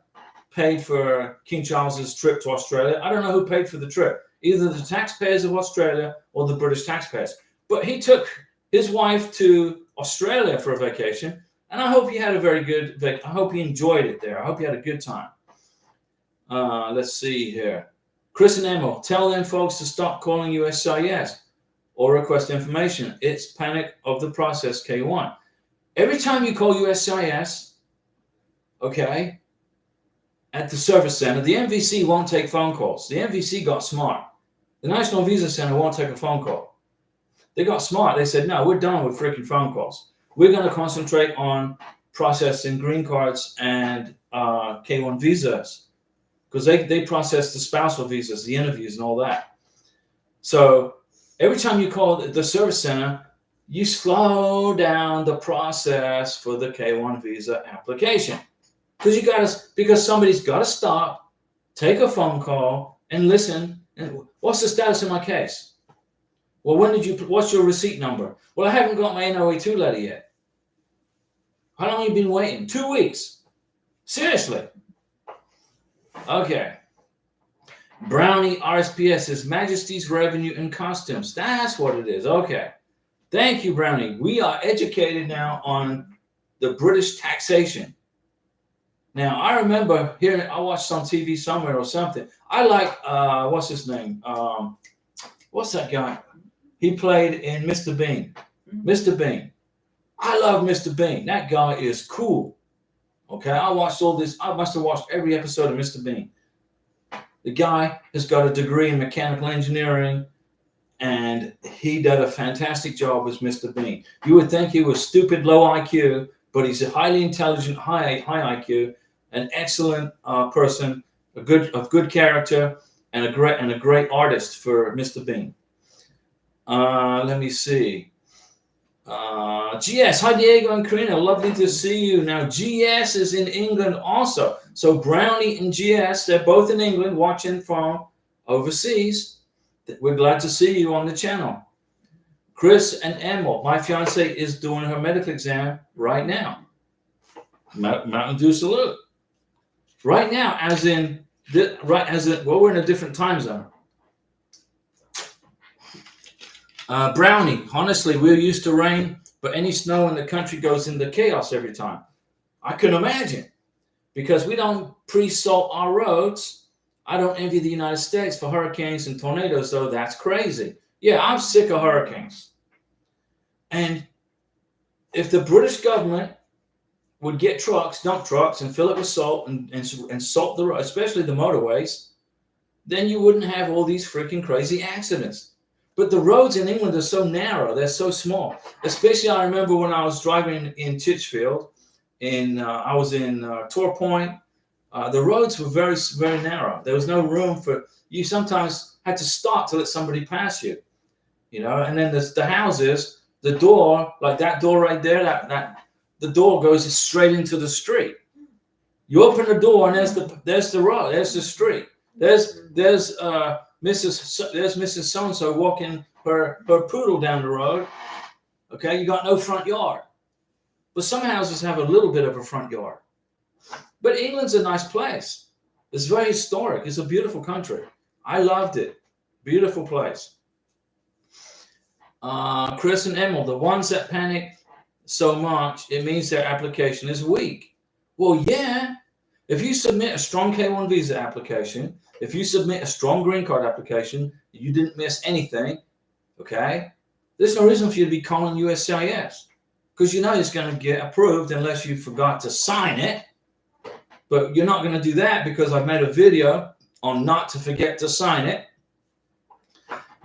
paid for King Charles's trip to Australia. I don't know who paid for the trip, either the taxpayers of Australia or the British taxpayers. But he took his wife to Australia for a vacation, and I hope he had a very good I hope he enjoyed it there. I hope he had a good time. Let's see here. Chris and Emil, tell them folks to stop calling USCIS or request information. It's panic of the process K1. Every time you call USCIS, okay, at the service center, the MVC won't take phone calls. The MVC got smart. The National Visa Center won't take a phone call. They got smart. They said, no, we're done with freaking phone calls. We're going to concentrate on processing green cards and K1 visas, because they process the spousal visas, the interviews, and all that. So every time you call the service center, you slow down the process for the K1 visa application, because somebody's got to stop, take a phone call, and listen. And what's the status of my case? Well, what's your receipt number? Well, I haven't got my NOA2 letter yet. How long have you been waiting? 2 weeks. Seriously. Okay. Brownie RSPS, His Majesty's Revenue and Customs. That's what it is. Okay. Thank you, Brownie. We are educated now on the British taxation. Now, I remember hearing, I watched on TV somewhere or something. I like, what's his name? What's that guy? He played in Mr. Bean. Mr. Bean. I love Mr. Bean. That guy is cool. Okay, I watched all this. I must have watched every episode of Mr. Bean. The guy has got a degree in mechanical engineering, and he did a fantastic job as Mr. Bean. You would think he was stupid, low IQ, but he's a highly intelligent, high IQ, an excellent person, a good character, and a great artist for Mr. Bean. Let me see. GS, hi Diego and Karina, lovely to see you. Now GS is in England also. So Brownie and GS, they're both in England watching from overseas. We're glad to see you on the channel. Chris and Emil, my fiance is doing her medical exam right now. Mountain Dew salute. Right now, well, we're in a different time zone. Brownie, honestly, we're used to rain, but any snow in the country goes into chaos every time. I can imagine, because we don't pre-salt our roads. I don't envy the United States for hurricanes and tornadoes, though. That's crazy. Yeah, I'm sick of hurricanes. And if the British government would get dump trucks, and fill it with salt and salt the road, especially the motorways, then you wouldn't have all these freaking crazy accidents. But the roads in England are so narrow, they're so small. Especially, I remember when I was driving in Titchfield, I was in Tor Point. The roads were very, very narrow. There was no room for, you sometimes had to stop to let somebody pass you, and then the houses, the door, like that door right there, the door goes straight into the street. You open the door and there's the road, there's the street. There's Mrs. So-and-so walking her poodle down the road. Okay, you got no front yard. But some houses have a little bit of a front yard. But England's a nice place. It's very historic. It's a beautiful country. I loved it. Beautiful place. Chris and Emil, the ones that panic so much, it means their application is weak. Well, yeah. If you submit a strong K1 visa application, if you submit a strong green card application, you didn't miss anything, okay? There's no reason for you to be calling USCIS because you know it's going to get approved unless you forgot to sign it. But you're not going to do that because I've made a video on not to forget to sign it.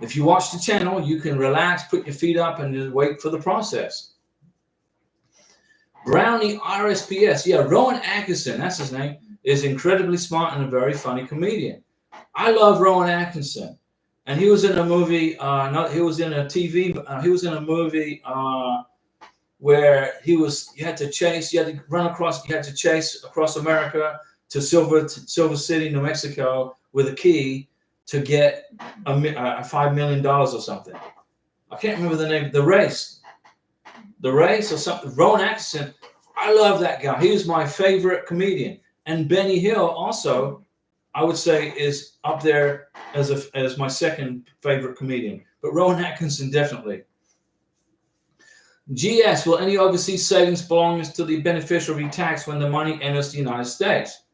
If you watch the channel, you can relax, put your feet up, and just wait for the process. Brownie RSPS, yeah, Rowan Atkinson, that's his name, is incredibly smart and a very funny comedian. I love Rowan Atkinson, and he was in a movie. He was in a TV. He was in a movie where you had to chase. You had to run across. You had to chase across America to Silver City, New Mexico, with a key to get a $5 million or something. I can't remember the name. The Race or something. Rowan Atkinson. I love that guy. He was my favorite comedian. And Benny Hill also, I would say, is up there as my second favorite comedian. But Rowan Atkinson definitely. GS, will any overseas savings belongings to the beneficiary be taxed when the money enters the United States?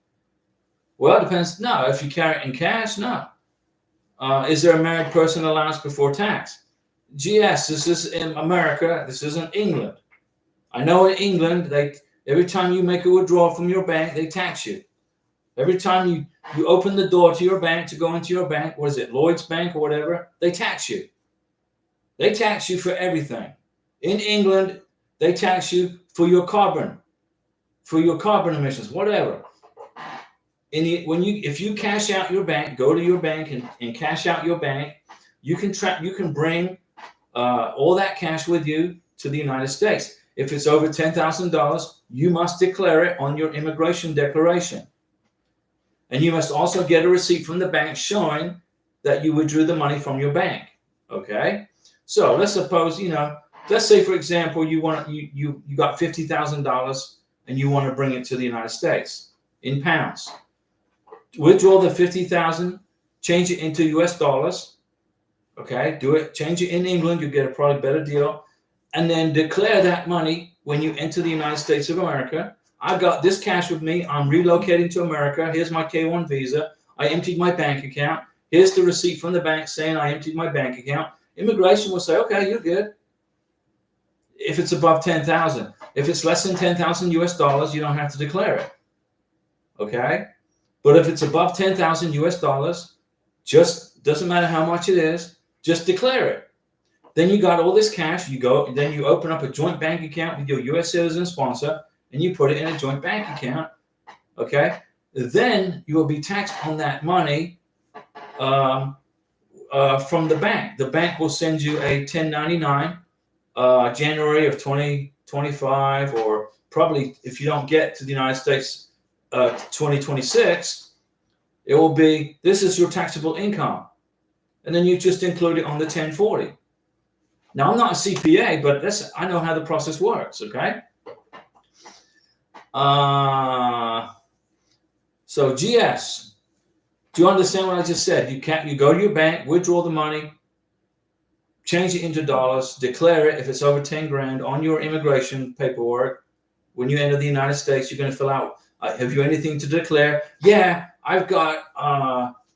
Well, it depends. No, if you carry it in cash, no. Is there a married person allowance before tax? GS, this is in America. This isn't England. I know in England, every time you make a withdrawal from your bank, they tax you. Every time you open the door to your bank to go into your bank, what is it, Lloyd's Bank or whatever, they tax you. They tax you for everything. In England, they tax you for your carbon emissions, whatever. If you cash out your bank, go to your bank and cash out your bank, you can bring all that cash with you to the United States. If it's over $10,000, you must declare it on your immigration declaration. And you must also get a receipt from the bank showing that you withdrew the money from your bank. Okay? So let's suppose, let's say, for example, you got $50,000 and you want to bring it to the United States in pounds. Withdraw the $50,000, change it into US dollars. Okay? Do it, change it in England, you get a probably better deal. And then declare that money when you enter the United States of America. I got this cash with me. I'm relocating to America. Here's my K1 visa. I emptied my bank account. Here's the receipt from the bank saying I emptied my bank account. Immigration will say, okay, you're good. If it's above 10,000. If it's less than 10,000 US dollars, you don't have to declare it. Okay? But if it's above 10,000 US dollars, just doesn't matter how much it is, just declare it. Then you got all this cash, then you open up a joint bank account with your US citizen sponsor, and you put it in a joint bank account, okay? Then you will be taxed on that money from the bank. The bank will send you a 1099 January of 2025, or probably if you don't get to the United States 2026, it will be, this is your taxable income. And then you just include it on the 1040. Now, I'm not a CPA, but I know how the process works, okay? So GS, do you understand what I just said? You go to your bank, withdraw the money, change it into dollars, declare it if it's over 10 grand on your immigration paperwork. When you enter the United States, you're going to fill out, have you anything to declare? Yeah, I've got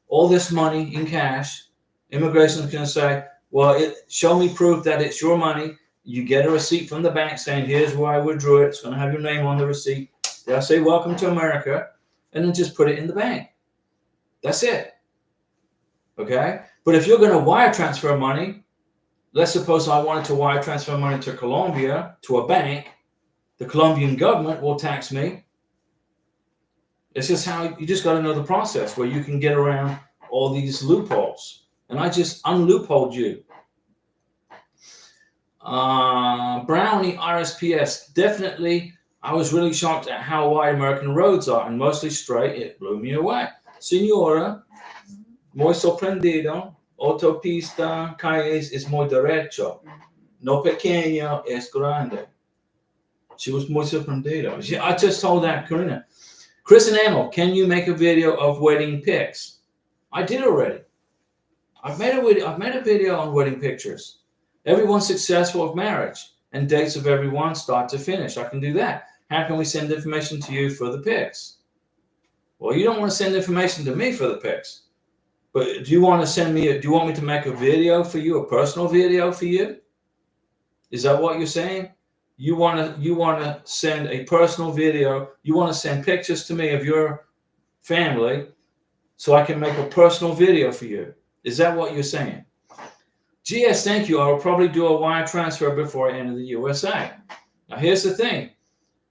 all this money in cash. Immigration is going to say, well, show me proof that it's your money. You get a receipt from the bank saying, here's where I withdrew it. It's going to have your name on the receipt. They'll say, welcome to America, and then just put it in the bank. That's it. Okay? But if you're going to wire transfer money, let's suppose I wanted to wire transfer money to Colombia, to a bank, the Colombian government will tax me. It's just how you just got to know the process where you can get around all these loopholes. And I just unloopholed you. Brownie RSPS. Definitely, I was really shocked at how wide American roads are and mostly straight. It blew me away. Signora, muy sorprendido. Autopista, calles es muy derecho. No pequeño, es grande. She was muy sorprendida. I just told that, Karina. Chris and Emil, can you make a video of wedding pics? I did already. I've made a video on wedding pictures. Everyone's successful of marriage and dates of everyone start to finish. I can do that. How can we send information to you for the pics? Well, you don't want to send information to me for the pics, but do you want me to make a video for you, a personal video for you? Is that what you're saying? You want to send a personal video. You want to send pictures to me of your family so I can make a personal video for you. Is that what you're saying? GS, thank you. I will probably do a wire transfer before I enter the USA. Now, here's the thing.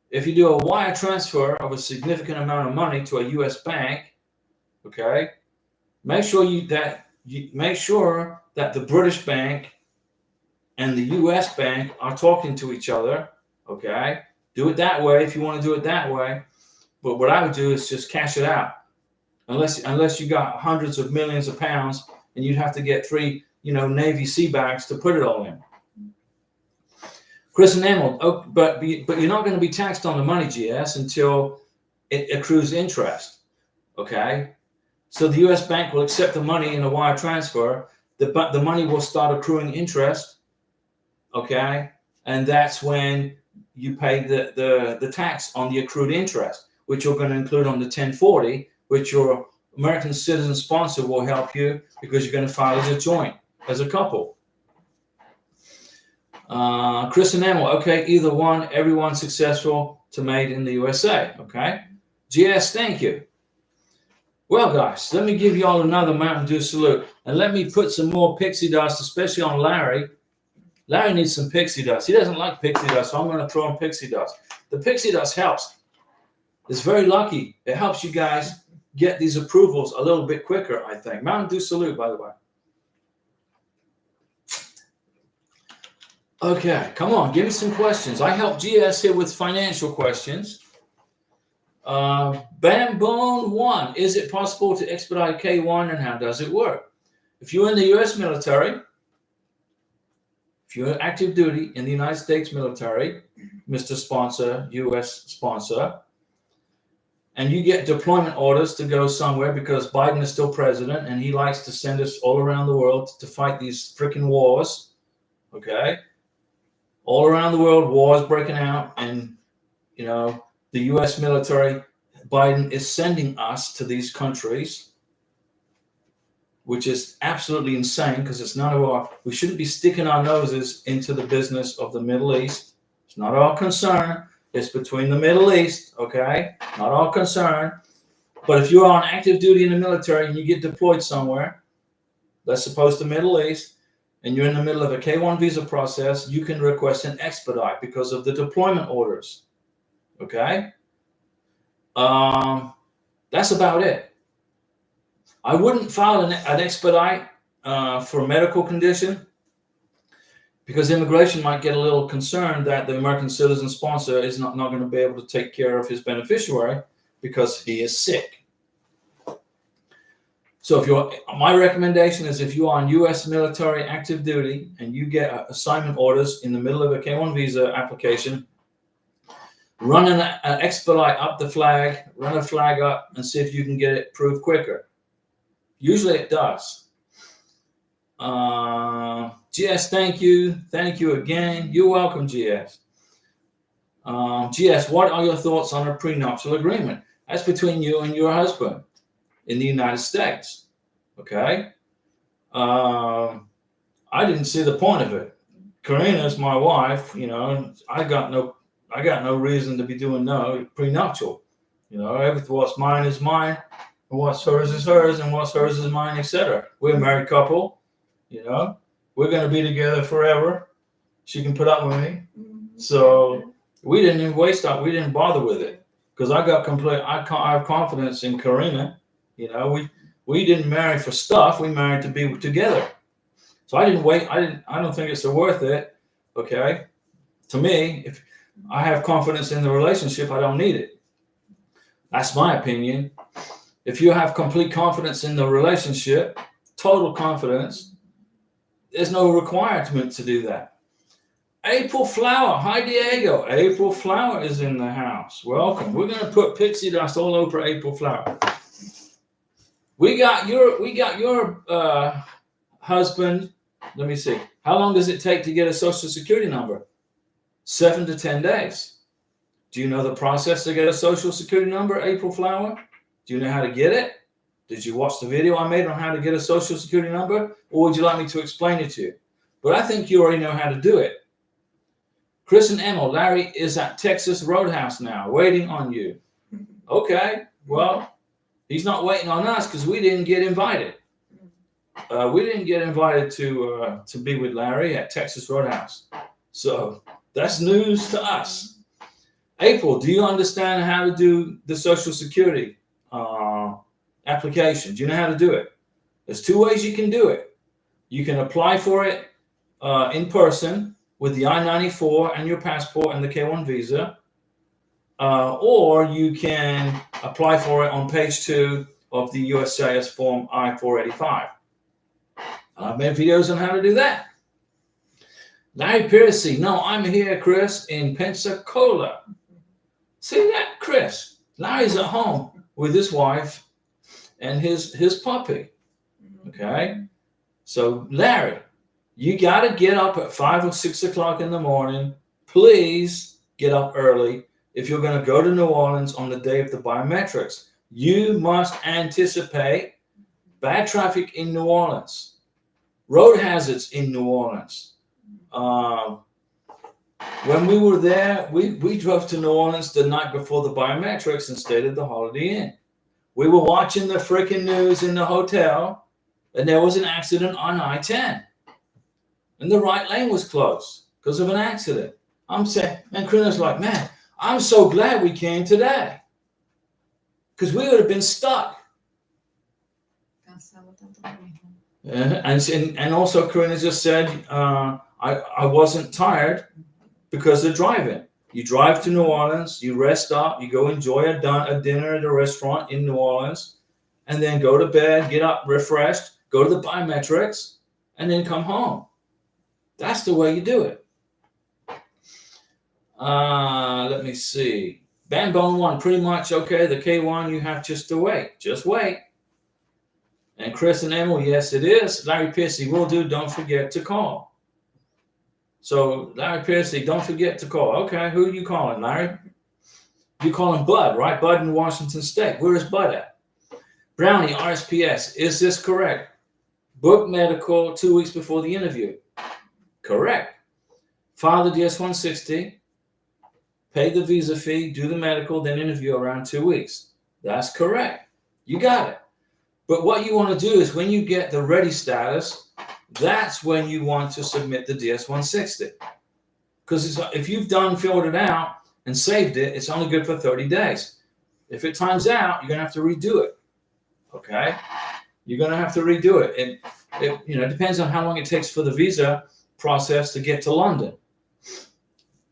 If you do a wire transfer of a significant amount of money to a U.S. bank, okay, make sure that the British bank and the U.S. bank are talking to each other, okay? Do it that way if you want to do it that way. But what I would do is just cash it out, unless you got hundreds of millions of pounds, and you'd have to get 3, Navy sea bags to put it all in. Chris and Emil, but you're not going to be taxed on the money, GS, until it accrues interest, okay? So the U.S. bank will accept the money in a wire transfer. The money will start accruing interest, okay? And that's when you pay the tax on the accrued interest, which you're going to include on the 1040, which your American citizen sponsor will help you because you're going to file as a joint, as a couple. Chris and Emil, okay, either one, everyone successful to made in the USA, okay? GS, thank you. Well, guys, let me give you all another Mountain Dew salute, and let me put some more pixie dust, especially on Larry. Larry needs some pixie dust. He doesn't like pixie dust, so I'm going to throw him pixie dust. The pixie dust helps. It's very lucky. It helps you guys get these approvals a little bit quicker, I think. Mountain Dew salute, by the way. Okay, come on, give me some questions. I help GS here with financial questions. Bambone1, is it possible to expedite K1 and how does it work? If you're in the U.S. military, if you're active duty in the United States military, Mr. Sponsor, U.S. sponsor, and you get deployment orders to go somewhere because Biden is still president and he likes to send us all around the world to fight these freaking wars, okay? All around the world, wars breaking out, and, the U.S. military, Biden is sending us to these countries, which is absolutely insane because it's none of our, we shouldn't be sticking our noses into the business of the Middle East. It's not our concern. It's between the Middle East, okay? Not our concern. But if you're on active duty in the military and you get deployed somewhere, let's suppose the Middle East, and you're in the middle of a K1 visa process, you can request an expedite because of the deployment orders, okay? That's about it. I wouldn't file an expedite for a medical condition because immigration might get a little concerned that the American citizen sponsor is not going to be able to take care of his beneficiary because he is sick. So my recommendation is if you're on U.S. military active duty and you get assignment orders in the middle of a K1 visa application, run an expedite up the flag, run a flag up and see if you can get it approved quicker. Usually it does. GS, thank you. Thank you again. You're welcome, GS. GS, what are your thoughts on a prenuptial agreement? That's between you and your husband in the United States, okay? I didn't see the point of it. Karina's my wife, I got no reason to be doing no prenuptial. Everything what's mine is mine, and what's hers is hers, and what's hers is mine, etc. We're a married couple, we're going to be together forever. She can put up with me. So we didn't even waste time. We didn't bother with it because I have confidence in Karina. We didn't marry for stuff. We married to be together. So I didn't wait. I don't think it's worth it. Okay. To me, if I have confidence in the relationship, I don't need it. That's my opinion. If you have complete confidence in the relationship, total confidence, there's no requirement to do that. April Flower. Hi, Diego. April Flower is in the house. Welcome. We're going to put pixie dust all over April Flower. We got your husband. Let me see. How long does it take to get a social security number? 7 to 10 days. Do you know the process to get a social security number, April Flower? Do you know how to get it? Did you watch the video I made on how to get a social security number? Or would you like me to explain it to you? But I think you already know how to do it. Chris and Emma, Larry is at Texas Roadhouse now, waiting on you. Okay, well, he's not waiting on us because we didn't get invited. We didn't get invited to be with Larry at Texas Roadhouse. So that's news to us. April, do you understand how to do the Social Security application? Do you know how to do it? There's 2 ways you can do it. You can apply for it in person with the I-94 and your passport and the K-1 visa, or you can apply for it on page 2 of the USCIS form I-485. I've made videos on how to do that. Larry Piercy, no, I'm here, Chris, in Pensacola. See that, Chris? Larry's at home with his wife and his puppy. Okay? So, Larry, you got to get up at 5 or 6 o'clock in the morning. Please get up early if you're going to go to New Orleans on the day of the biometrics. You must anticipate bad traffic in New Orleans, road hazards in New Orleans. When we were there, we drove to New Orleans the night before the biometrics and stayed at the Holiday Inn. We were watching the freaking news in the hotel, and there was an accident on I-10. And the right lane was closed because of an accident. I'm saying, and Krina's like, man, I'm so glad we came today because we would have been stuck. And also Karina just said, I wasn't tired because of driving. You drive to New Orleans, you rest up, you go enjoy a dinner at a restaurant in New Orleans, and then go to bed, get up refreshed, go to the biometrics, and then come home. That's the way you do it. Let me see. Bambone 1, pretty much okay. The K1, you have just to wait. Just wait. And Chris and Emil, yes, it is. Larry Piercy, will do. Don't forget to call. So, Larry Piercy, don't forget to call. Okay, who are you calling, Larry? You calling Bud, right? Bud in Washington State. Where is Bud at? Brownie, RSPS. Is this correct? Book medical 2 weeks before the interview. Correct. File the DS-160. Pay the visa fee. Do the medical. Then interview around 2 weeks. That's correct. You got it. But what you want to do is when you get the ready status, that's when you want to submit the DS-160. Because if you've filled it out and saved it, it's only good for 30 days. If it times out, you're going to have to redo it. Okay? You're going to have to redo it. It depends on how long it takes for the visa process to get to London.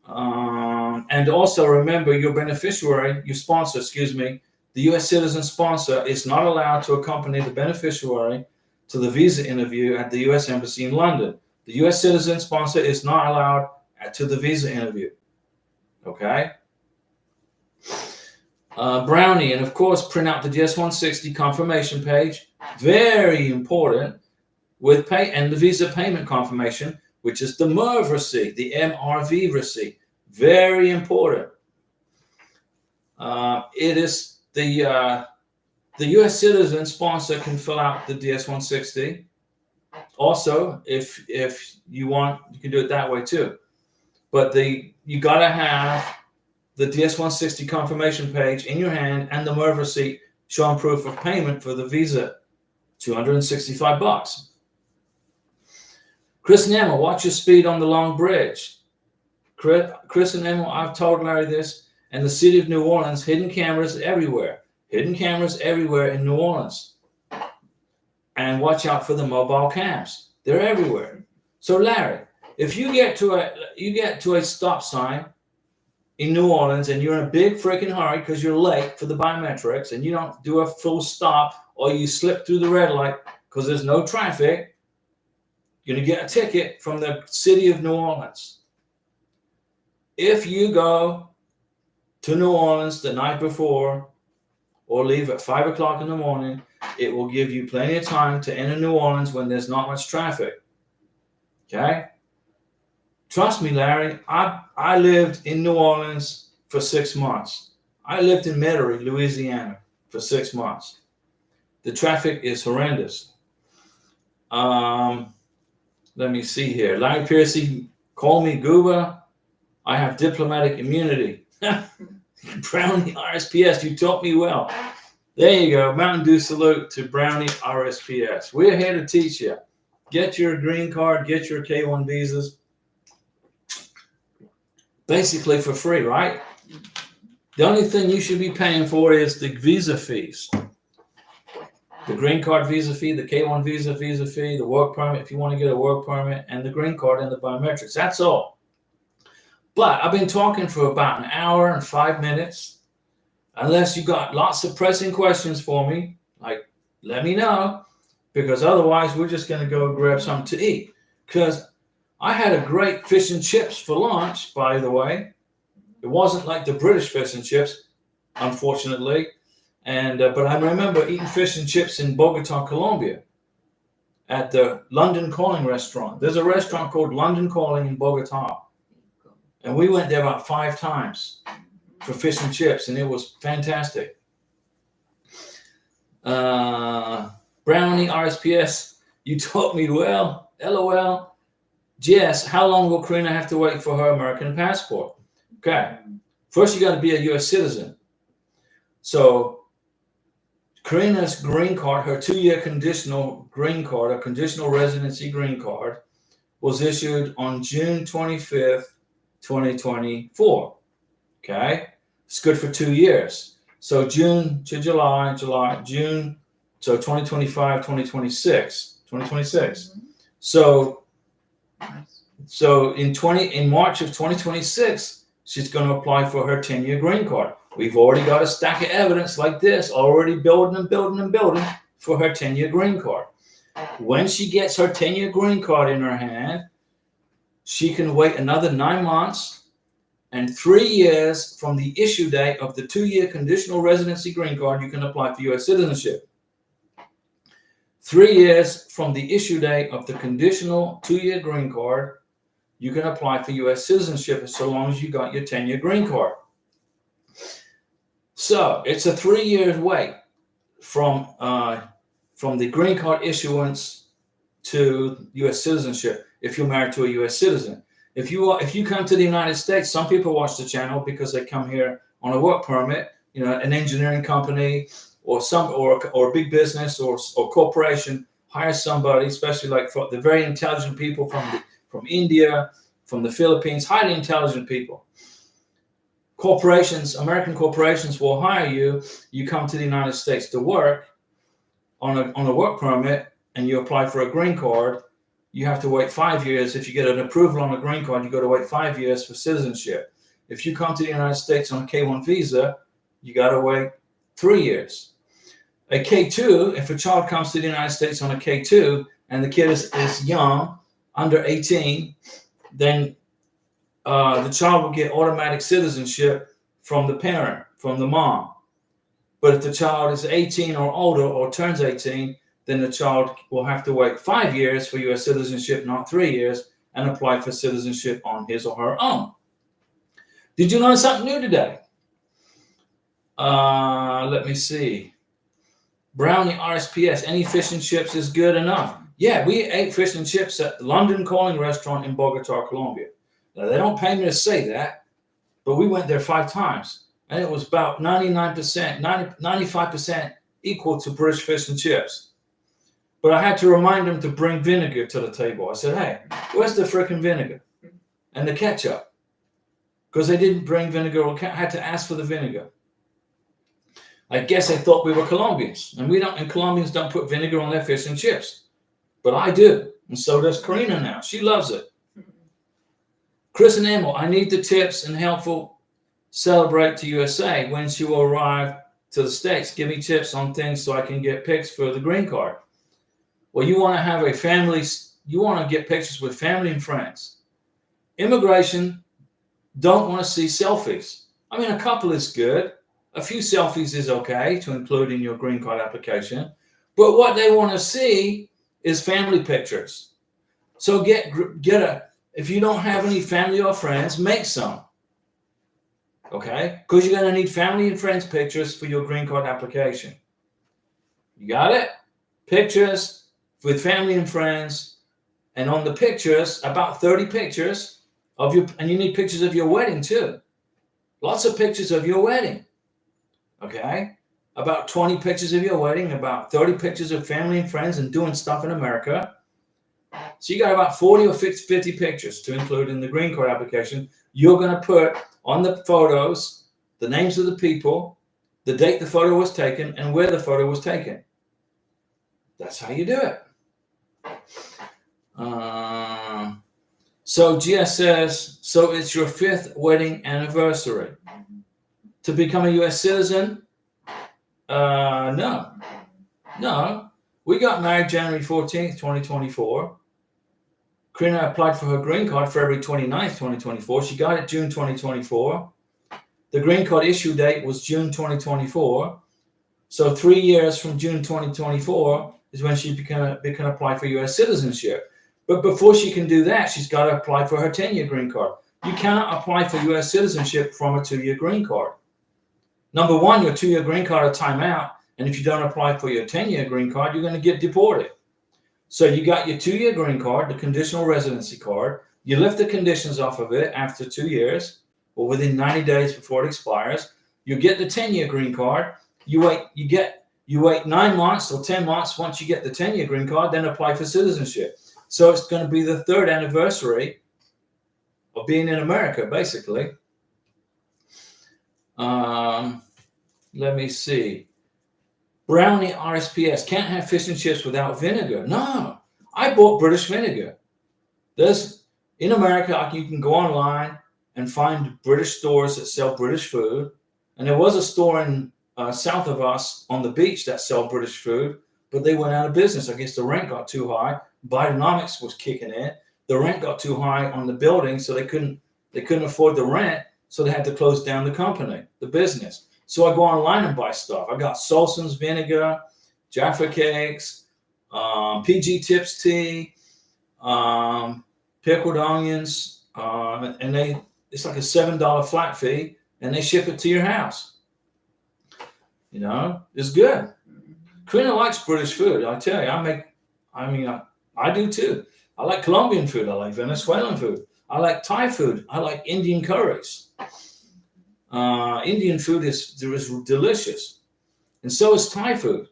And also remember your beneficiary, your sponsor, the U.S. citizen sponsor is not allowed to accompany the beneficiary to the visa interview at the U.S. Embassy in London. The U.S. citizen sponsor is not allowed to the visa interview. Okay? Brownie, and of course, print out the DS-160 confirmation page. Very important. And the visa payment confirmation, which is the MRV receipt, the MRV receipt. Very important. It is the U.S. citizen sponsor can fill out the DS-160. Also, if you want, you can do it that way too. But you gotta have the DS-160 confirmation page in your hand and the MRV receipt showing proof of payment for the visa, $265. Chris and Emma, watch your speed on the long bridge. Chris and Emma, I've told Larry this. And the city of New Orleans, hidden cameras everywhere. Hidden cameras everywhere in New Orleans. And watch out for the mobile cams. They're everywhere. So Larry, if you get to a stop sign in New Orleans and you're in a big freaking hurry because you're late for the biometrics and you don't do a full stop or you slip through the red light because there's no traffic, you're going to get a ticket from the city of New Orleans. if you go to New Orleans the night before or leave at 5 o'clock in the morning, it will give you plenty of time to enter New Orleans when there's not much traffic. Okay? Trust me, Larry, I lived in New Orleans for 6 months. I lived in Metairie, Louisiana for 6 months. The traffic is horrendous. Let me see here. Larry Piercy, call me Gooba. I have diplomatic immunity. Brownie RSPS, you taught me well. There you go. Mountain Dew salute to Brownie RSPS. We're here to teach you. Get your green card, get your K1 visas. Basically for free, right? The only thing you should be paying for is the visa fees. The green card visa fee, the K1 visa fee, the work permit if you want to get a work permit, and the green card and the biometrics. That's all. But I've been talking for about an hour and 5 minutes. Unless you got lots of pressing questions for me, like let me know, because otherwise we're just going to go grab something to eat. Because I had a great fish and chips for lunch, by the way. It wasn't like the British fish and chips, unfortunately. And but I remember eating fish and chips in Bogota, Colombia, at the London Calling restaurant. There's a restaurant called London Calling in Bogota, and we went there about 5 times for fish and chips, and it was fantastic. Brownie RSPS, you taught me well. LOL. Jess, how long will Karina have to wait for her American passport? Okay. First, you got to be a U.S. citizen. So Karina's green card, her 2-year conditional green card, a conditional residency green card, was issued on June 25th, 2024. Okay, it's good for 2 years. So June to July, June, so 2025, 2026. So in March of 2026, she's going to apply for her 10-year green card. We've already got a stack of evidence like this, already building for her 10-year green card. When she gets her 10-year green card in her hand, she can wait another 9 months. And 3 years from the issue date of the 2-year conditional residency green card, you can apply for U.S. citizenship. 3 years from the issue date of the conditional 2-year green card, you can apply for U.S. citizenship so long as you got your 10-year green card. So it's a 3 years wait from the green card issuance to U.S. citizenship if you're married to a U.S. citizen. If you come to the United States, some people watch the channel because they come here on a work permit, an engineering company or a big business or corporation hire somebody, especially like for the very intelligent people from India, from the Philippines, highly intelligent people. American corporations will hire you. You come to the United States to work on a work permit and you apply for a green card. You have to wait 5 years. If you get an approval on a green card, you got to wait 5 years for citizenship. If you come to the United States on a K1 visa, you got to wait 3 years. A K2, if a child comes to the United States on a K2 and the kid is young, under 18, then the child will get automatic citizenship from the parent, from the mom. But if the child is 18 or older or turns 18, then the child will have to wait 5 years for U.S. citizenship, not 3 years, and apply for citizenship on his or her own. Did you learn something new today? Let me see. Brownie RSPS, any fish and chips is good enough. Yeah, we ate fish and chips at the London Calling restaurant in Bogota, Colombia. Now, they don't pay me to say that, but we went there 5 times, and it was about 95% equal to British fish and chips. But I had to remind them to bring vinegar to the table. I said, hey, where's the frickin' vinegar and the ketchup? Because they didn't bring vinegar or I had to ask for the vinegar. I guess they thought we were Colombians. And Colombians don't put vinegar on their fish and chips. But I do. And so does Karina now. She loves it. Chris and Emil, I need the tips and helpful celebrate to USA when she will arrive to the States. Give me tips on things so I can get pics for the green card. Well, you want to have a family, you want to get pictures with family and friends. Immigration don't want to see selfies. I mean, a couple is good. A few selfies is okay to include in your green card application. But what they want to see is family pictures. So get a, if you don't have any family or friends, make some. Okay? Because you're going to need family and friends pictures for your green card application. You got it? Pictures with family and friends. And on the pictures, about 30 pictures of your, and you need pictures of your wedding too. Lots of pictures of your wedding. Okay? About 20 pictures of your wedding, about 30 pictures of family and friends and doing stuff in America. So you got about 40 or 50 pictures to include in the green card application. You're going to put on the photos the names of the people, the date the photo was taken, and where the photo was taken. That's how you do it. So GS says, so it's your 5th wedding anniversary. To become a U.S. citizen? No. We got married January 14th, 2024. Karina applied for her green card February 29th, 2024. She got it June 2024. The green card issue date was June 2024. So 3 years from June 2024 is when she can apply for U.S. citizenship. But before she can do that, she's got to apply for her 10-year green card. You cannot apply for U.S. citizenship from a 2-year green card. Number one, your 2-year green card will time out. And if you don't apply for your 10-year green card, you're going to get deported. So you got your 2-year green card, the conditional residency card. You lift the conditions off of it after 2 years or within 90 days before it expires. You get the 10-year green card. You wait 9 months or 10 months once you get the 10-year green card, then apply for citizenship. So it's going to be the 3rd anniversary of being in America, basically. Let me see. Brownie RSPS, can't have fish and chips without vinegar. No, I bought British vinegar. In America, you can go online and find British stores that sell British food. And there was a store in south of us on the beach that sell British food, but they went out of business. I guess the rent got too high. Bidenomics was kicking in. The rent got too high on the building, so they couldn't afford the rent, so they had to close down the company, the business. So I go online and buy stuff. I got Solson's vinegar, Jaffa cakes, PG Tips tea, pickled onions, and it's like a $7 flat fee, and they ship it to your house. You know, it's good. Karina likes British food. I tell you, I do too. I like Colombian food. I like Venezuelan food. I like Thai food. I like Indian curries. Indian food is delicious. And so is Thai food.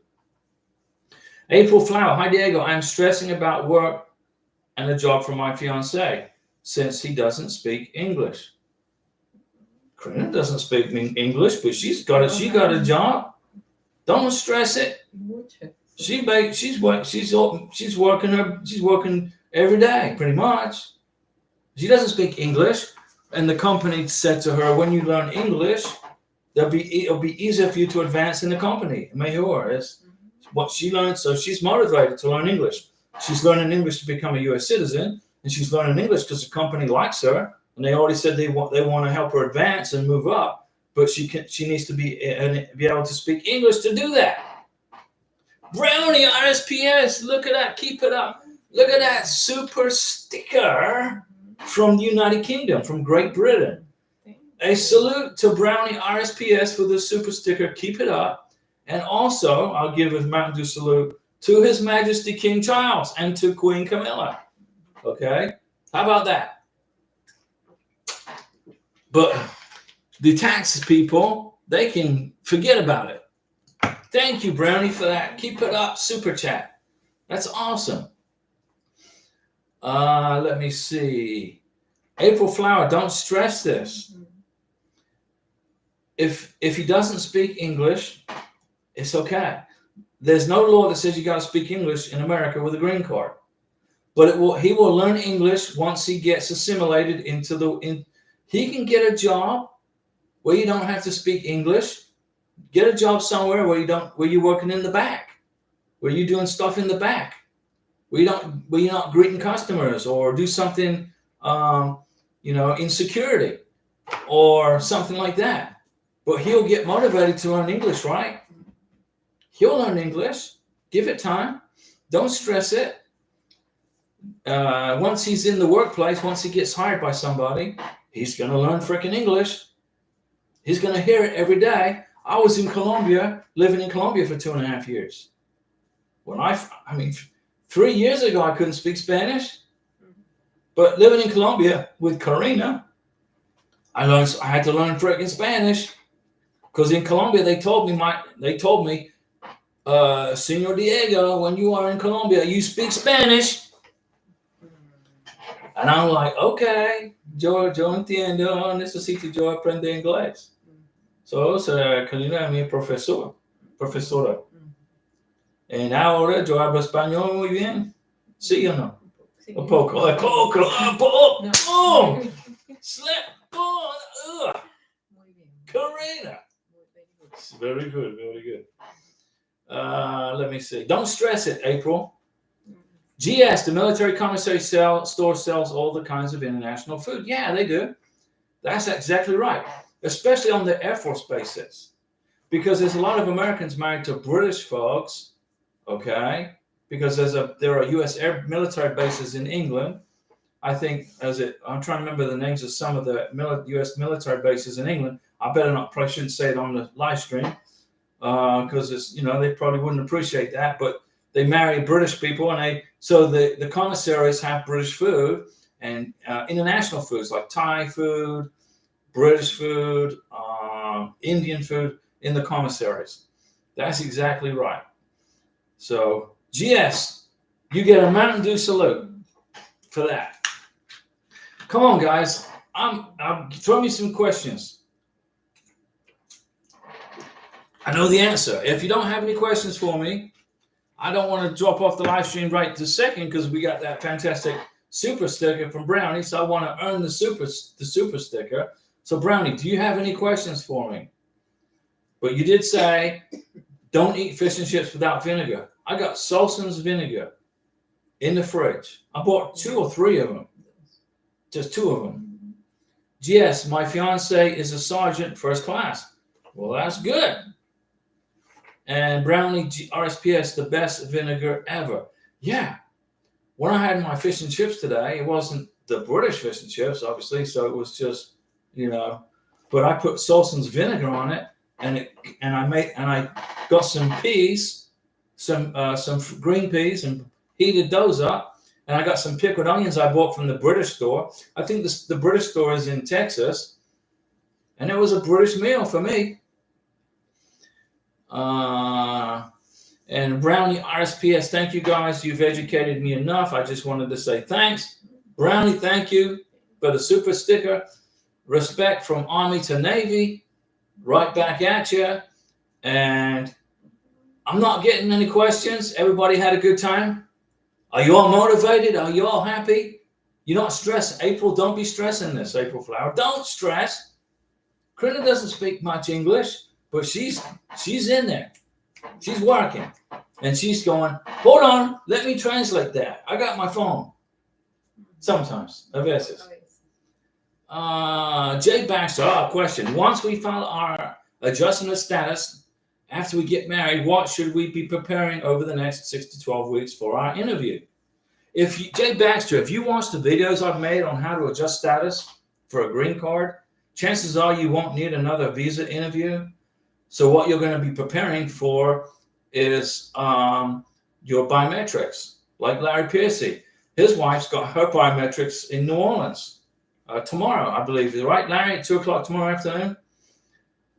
April Flower. Hi, Diego. I'm stressing about work and a job for my fiance since he doesn't speak English. Karina doesn't speak English, but she's got a job. Don't stress it. She's working every day, pretty much. She doesn't speak English, and the company said to her, "When you learn English, it'll be easier for you to advance in the company." Mejor is what she learned, so she's motivated to learn English. She's learning English to become a U.S. citizen, and she's learning English because the company likes her, and they already said they want to help her advance and move up. But she needs to be able to speak English to do that. Brownie RSPS, look at that, keep it up. Look at that super sticker from the United Kingdom, from Great Britain. A salute to Brownie RSPS for the super sticker, keep it up. And also, I'll give a Mountain Dew salute to His Majesty King Charles and to Queen Camilla. Okay? How about that? But the tax people, they can forget about it. Thank you, Brownie, for that. Keep it up, super chat. That's awesome. Let me see. April Flower, don't stress this. If he doesn't speak English, it's okay. There's no law that says you got to speak English in America with a green card. But he will learn English once he gets assimilated he can get a job where you don't have to speak English. Get a job somewhere where you're working in the back, where you're doing stuff in the back, where you're not greeting customers or do something, in security. or something like that. But he'll get motivated to learn English, right? He'll learn English. Give it time. Don't stress it. Once he's in the workplace, once he gets hired by somebody, he's going to learn freaking English. He's going to hear it every day. I was in Colombia, living in Colombia for 2.5 years. When I mean, 3 years ago, I couldn't speak Spanish. But living in Colombia with Karina, I had to learn freaking Spanish. Because in Colombia, they told me, Señor Diego, when you are in Colombia, you speak Spanish. And I'm like, okay, yo entiendo, necesito yo aprender inglés. So, Karina es mi profesora. Y ahora yo hablo español muy bien. ¿Sí o no? Un poco. Boom! Slip. Boom! Karina. Very good, very good. Let me see. Don't stress it, April. GS, the military commissary store sells all the kinds of international food. Yeah, they do. That's exactly right. Especially on the Air Force bases. Because there's a lot of Americans married to British folks, okay? Because there are U.S. military bases in England. I think, I'm trying to remember the names of some of the U.S. military bases in England. I probably shouldn't say it on the live stream because it's, they probably wouldn't appreciate that. But they marry British people, and so the commissaries have British food and international foods like Thai food, British food, Indian food in the commissaries. That's exactly right. So, GS, you get a Mountain Dew salute for that. Come on, guys. Throw me some questions. I know the answer. If you don't have any questions for me, I don't want to drop off the live stream right this second because we got that fantastic super sticker from Brownie. So I want to earn the super sticker. So Brownie, do you have any questions for me? But you did say don't eat fish and chips without vinegar. I got Solson's vinegar in the fridge. I bought 2 or 3 of them. Just 2 of them. Yes, my fiance is a sergeant first class. Well, that's good. And Brownie RSPS, the best vinegar ever. Yeah. When I had my fish and chips today, it wasn't the British fish and chips, obviously. So it was just, but I put Solson's vinegar on it, and I got some peas, some green peas, and heated those up. And I got some pickled onions I bought from the British store. I think the British store is in Texas. And it was a British meal for me. And Brownie RSPS, thank you guys. You've educated me enough. I just wanted to say thanks. Brownie, thank you for the super sticker. Respect from Army to Navy. Right back at you. And I'm not getting any questions. Everybody had a good time. Are you all motivated? Are you all happy? You're not stressed. April, don't be stressing this, April Flower. Don't stress. Krina doesn't speak much English, but she's in there. She's working. And she's going, hold on, let me translate that. I got my phone. Sometimes, a veces. Jay Baxter, question. Once we file our adjustment of status, after we get married, what should we be preparing over the next 6 to 12 weeks for our interview? Jay Baxter, if you watch the videos I've made on how to adjust status for a green card, chances are you won't need another visa interview. So what you're going to be preparing for is your biometrics, like Larry Piercy. His wife's got her biometrics in New Orleans tomorrow, I believe. Right, Larry, at 2 o'clock tomorrow afternoon?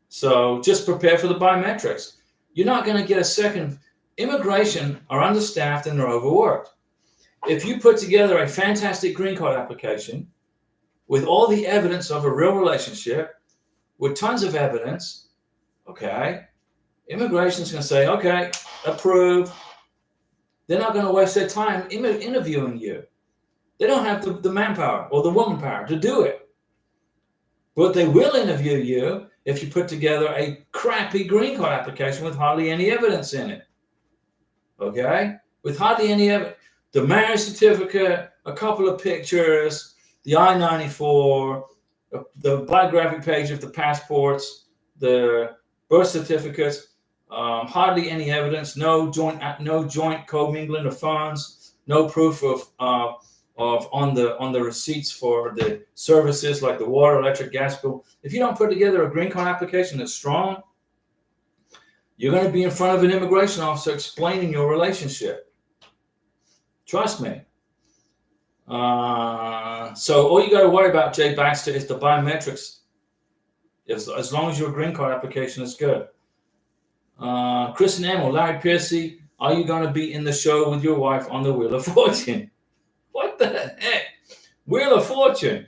So just prepare for the biometrics. You're not going to get a second. Immigration are understaffed and they're overworked. If you put together a fantastic green card application with all the evidence of a real relationship, with tons of evidence, okay, immigration is going to say, okay, approved. They're not going to waste their time interviewing you. They don't have the manpower or the woman power to do it. But they will interview you if you put together a crappy green card application with hardly any evidence in it. Okay? With hardly any evidence. The marriage certificate, a couple of pictures, the I-94, the biographic page of the passports, the birth certificates, hardly any evidence, no joint commingling of funds, no proof of on the receipts for the services like the water, electric, gas bill. If you don't put together a green card application that's strong, you're going to be in front of an immigration officer explaining your relationship. Trust me. So all you got to worry about, Jay Baxter, is the biometrics. As long as your green card application is good. Chris and Emil, Larry Piercy, are you going to be in the show with your wife on the Wheel of Fortune? What the heck? Wheel of Fortune.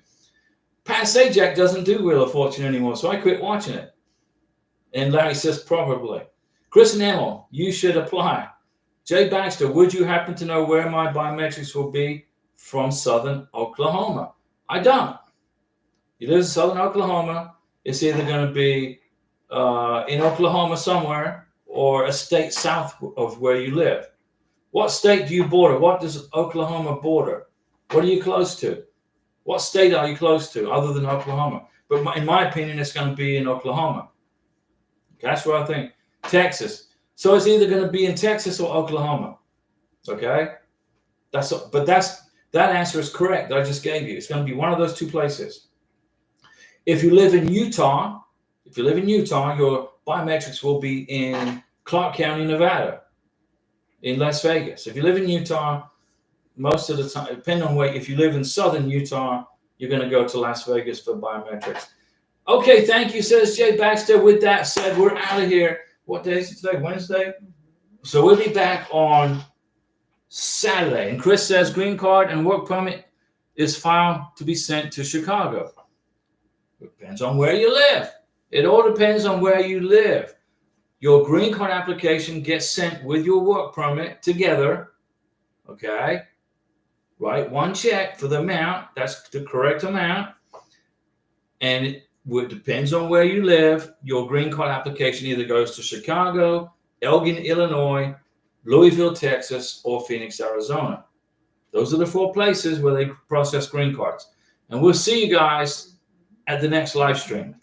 Pat Sajak doesn't do Wheel of Fortune anymore, so I quit watching it. And Larry says probably. Chris and Emil, you should apply. Jay Baxter, would you happen to know where my biometrics will be from Southern Oklahoma? I don't. You live in Southern Oklahoma. It's either going to be in Oklahoma somewhere or a state south of where you live. What state do you border? What does Oklahoma border? What are you close to? What state are you close to other than Oklahoma? But in my opinion, it's going to be in Oklahoma. That's what I think. Texas. So it's either going to be in Texas or Oklahoma. Okay? That answer is correct that I just gave you. It's going to be one of those two places. If you live in Utah, your biometrics will be in Clark County, Nevada, in Las Vegas. If you live in Utah, most of the time, depending on where, if you live in southern Utah, you're going to go to Las Vegas for biometrics. Okay, thank you, says Jay Baxter. With that said, we're out of here. What day is it today? Wednesday? So we'll be back on Saturday. And Chris says green card and work permit is filed to be sent to Chicago. Depends on where you live. It all depends on where you live. Your green card application gets sent with your work permit together. Okay? Write one check for the amount. That's the correct amount. And it depends on where you live. Your green card application either goes to Chicago, Elgin, Illinois, Louisville, Texas, or Phoenix, Arizona. Those are the 4 places where they process green cards. And we'll see you guys at the next live stream.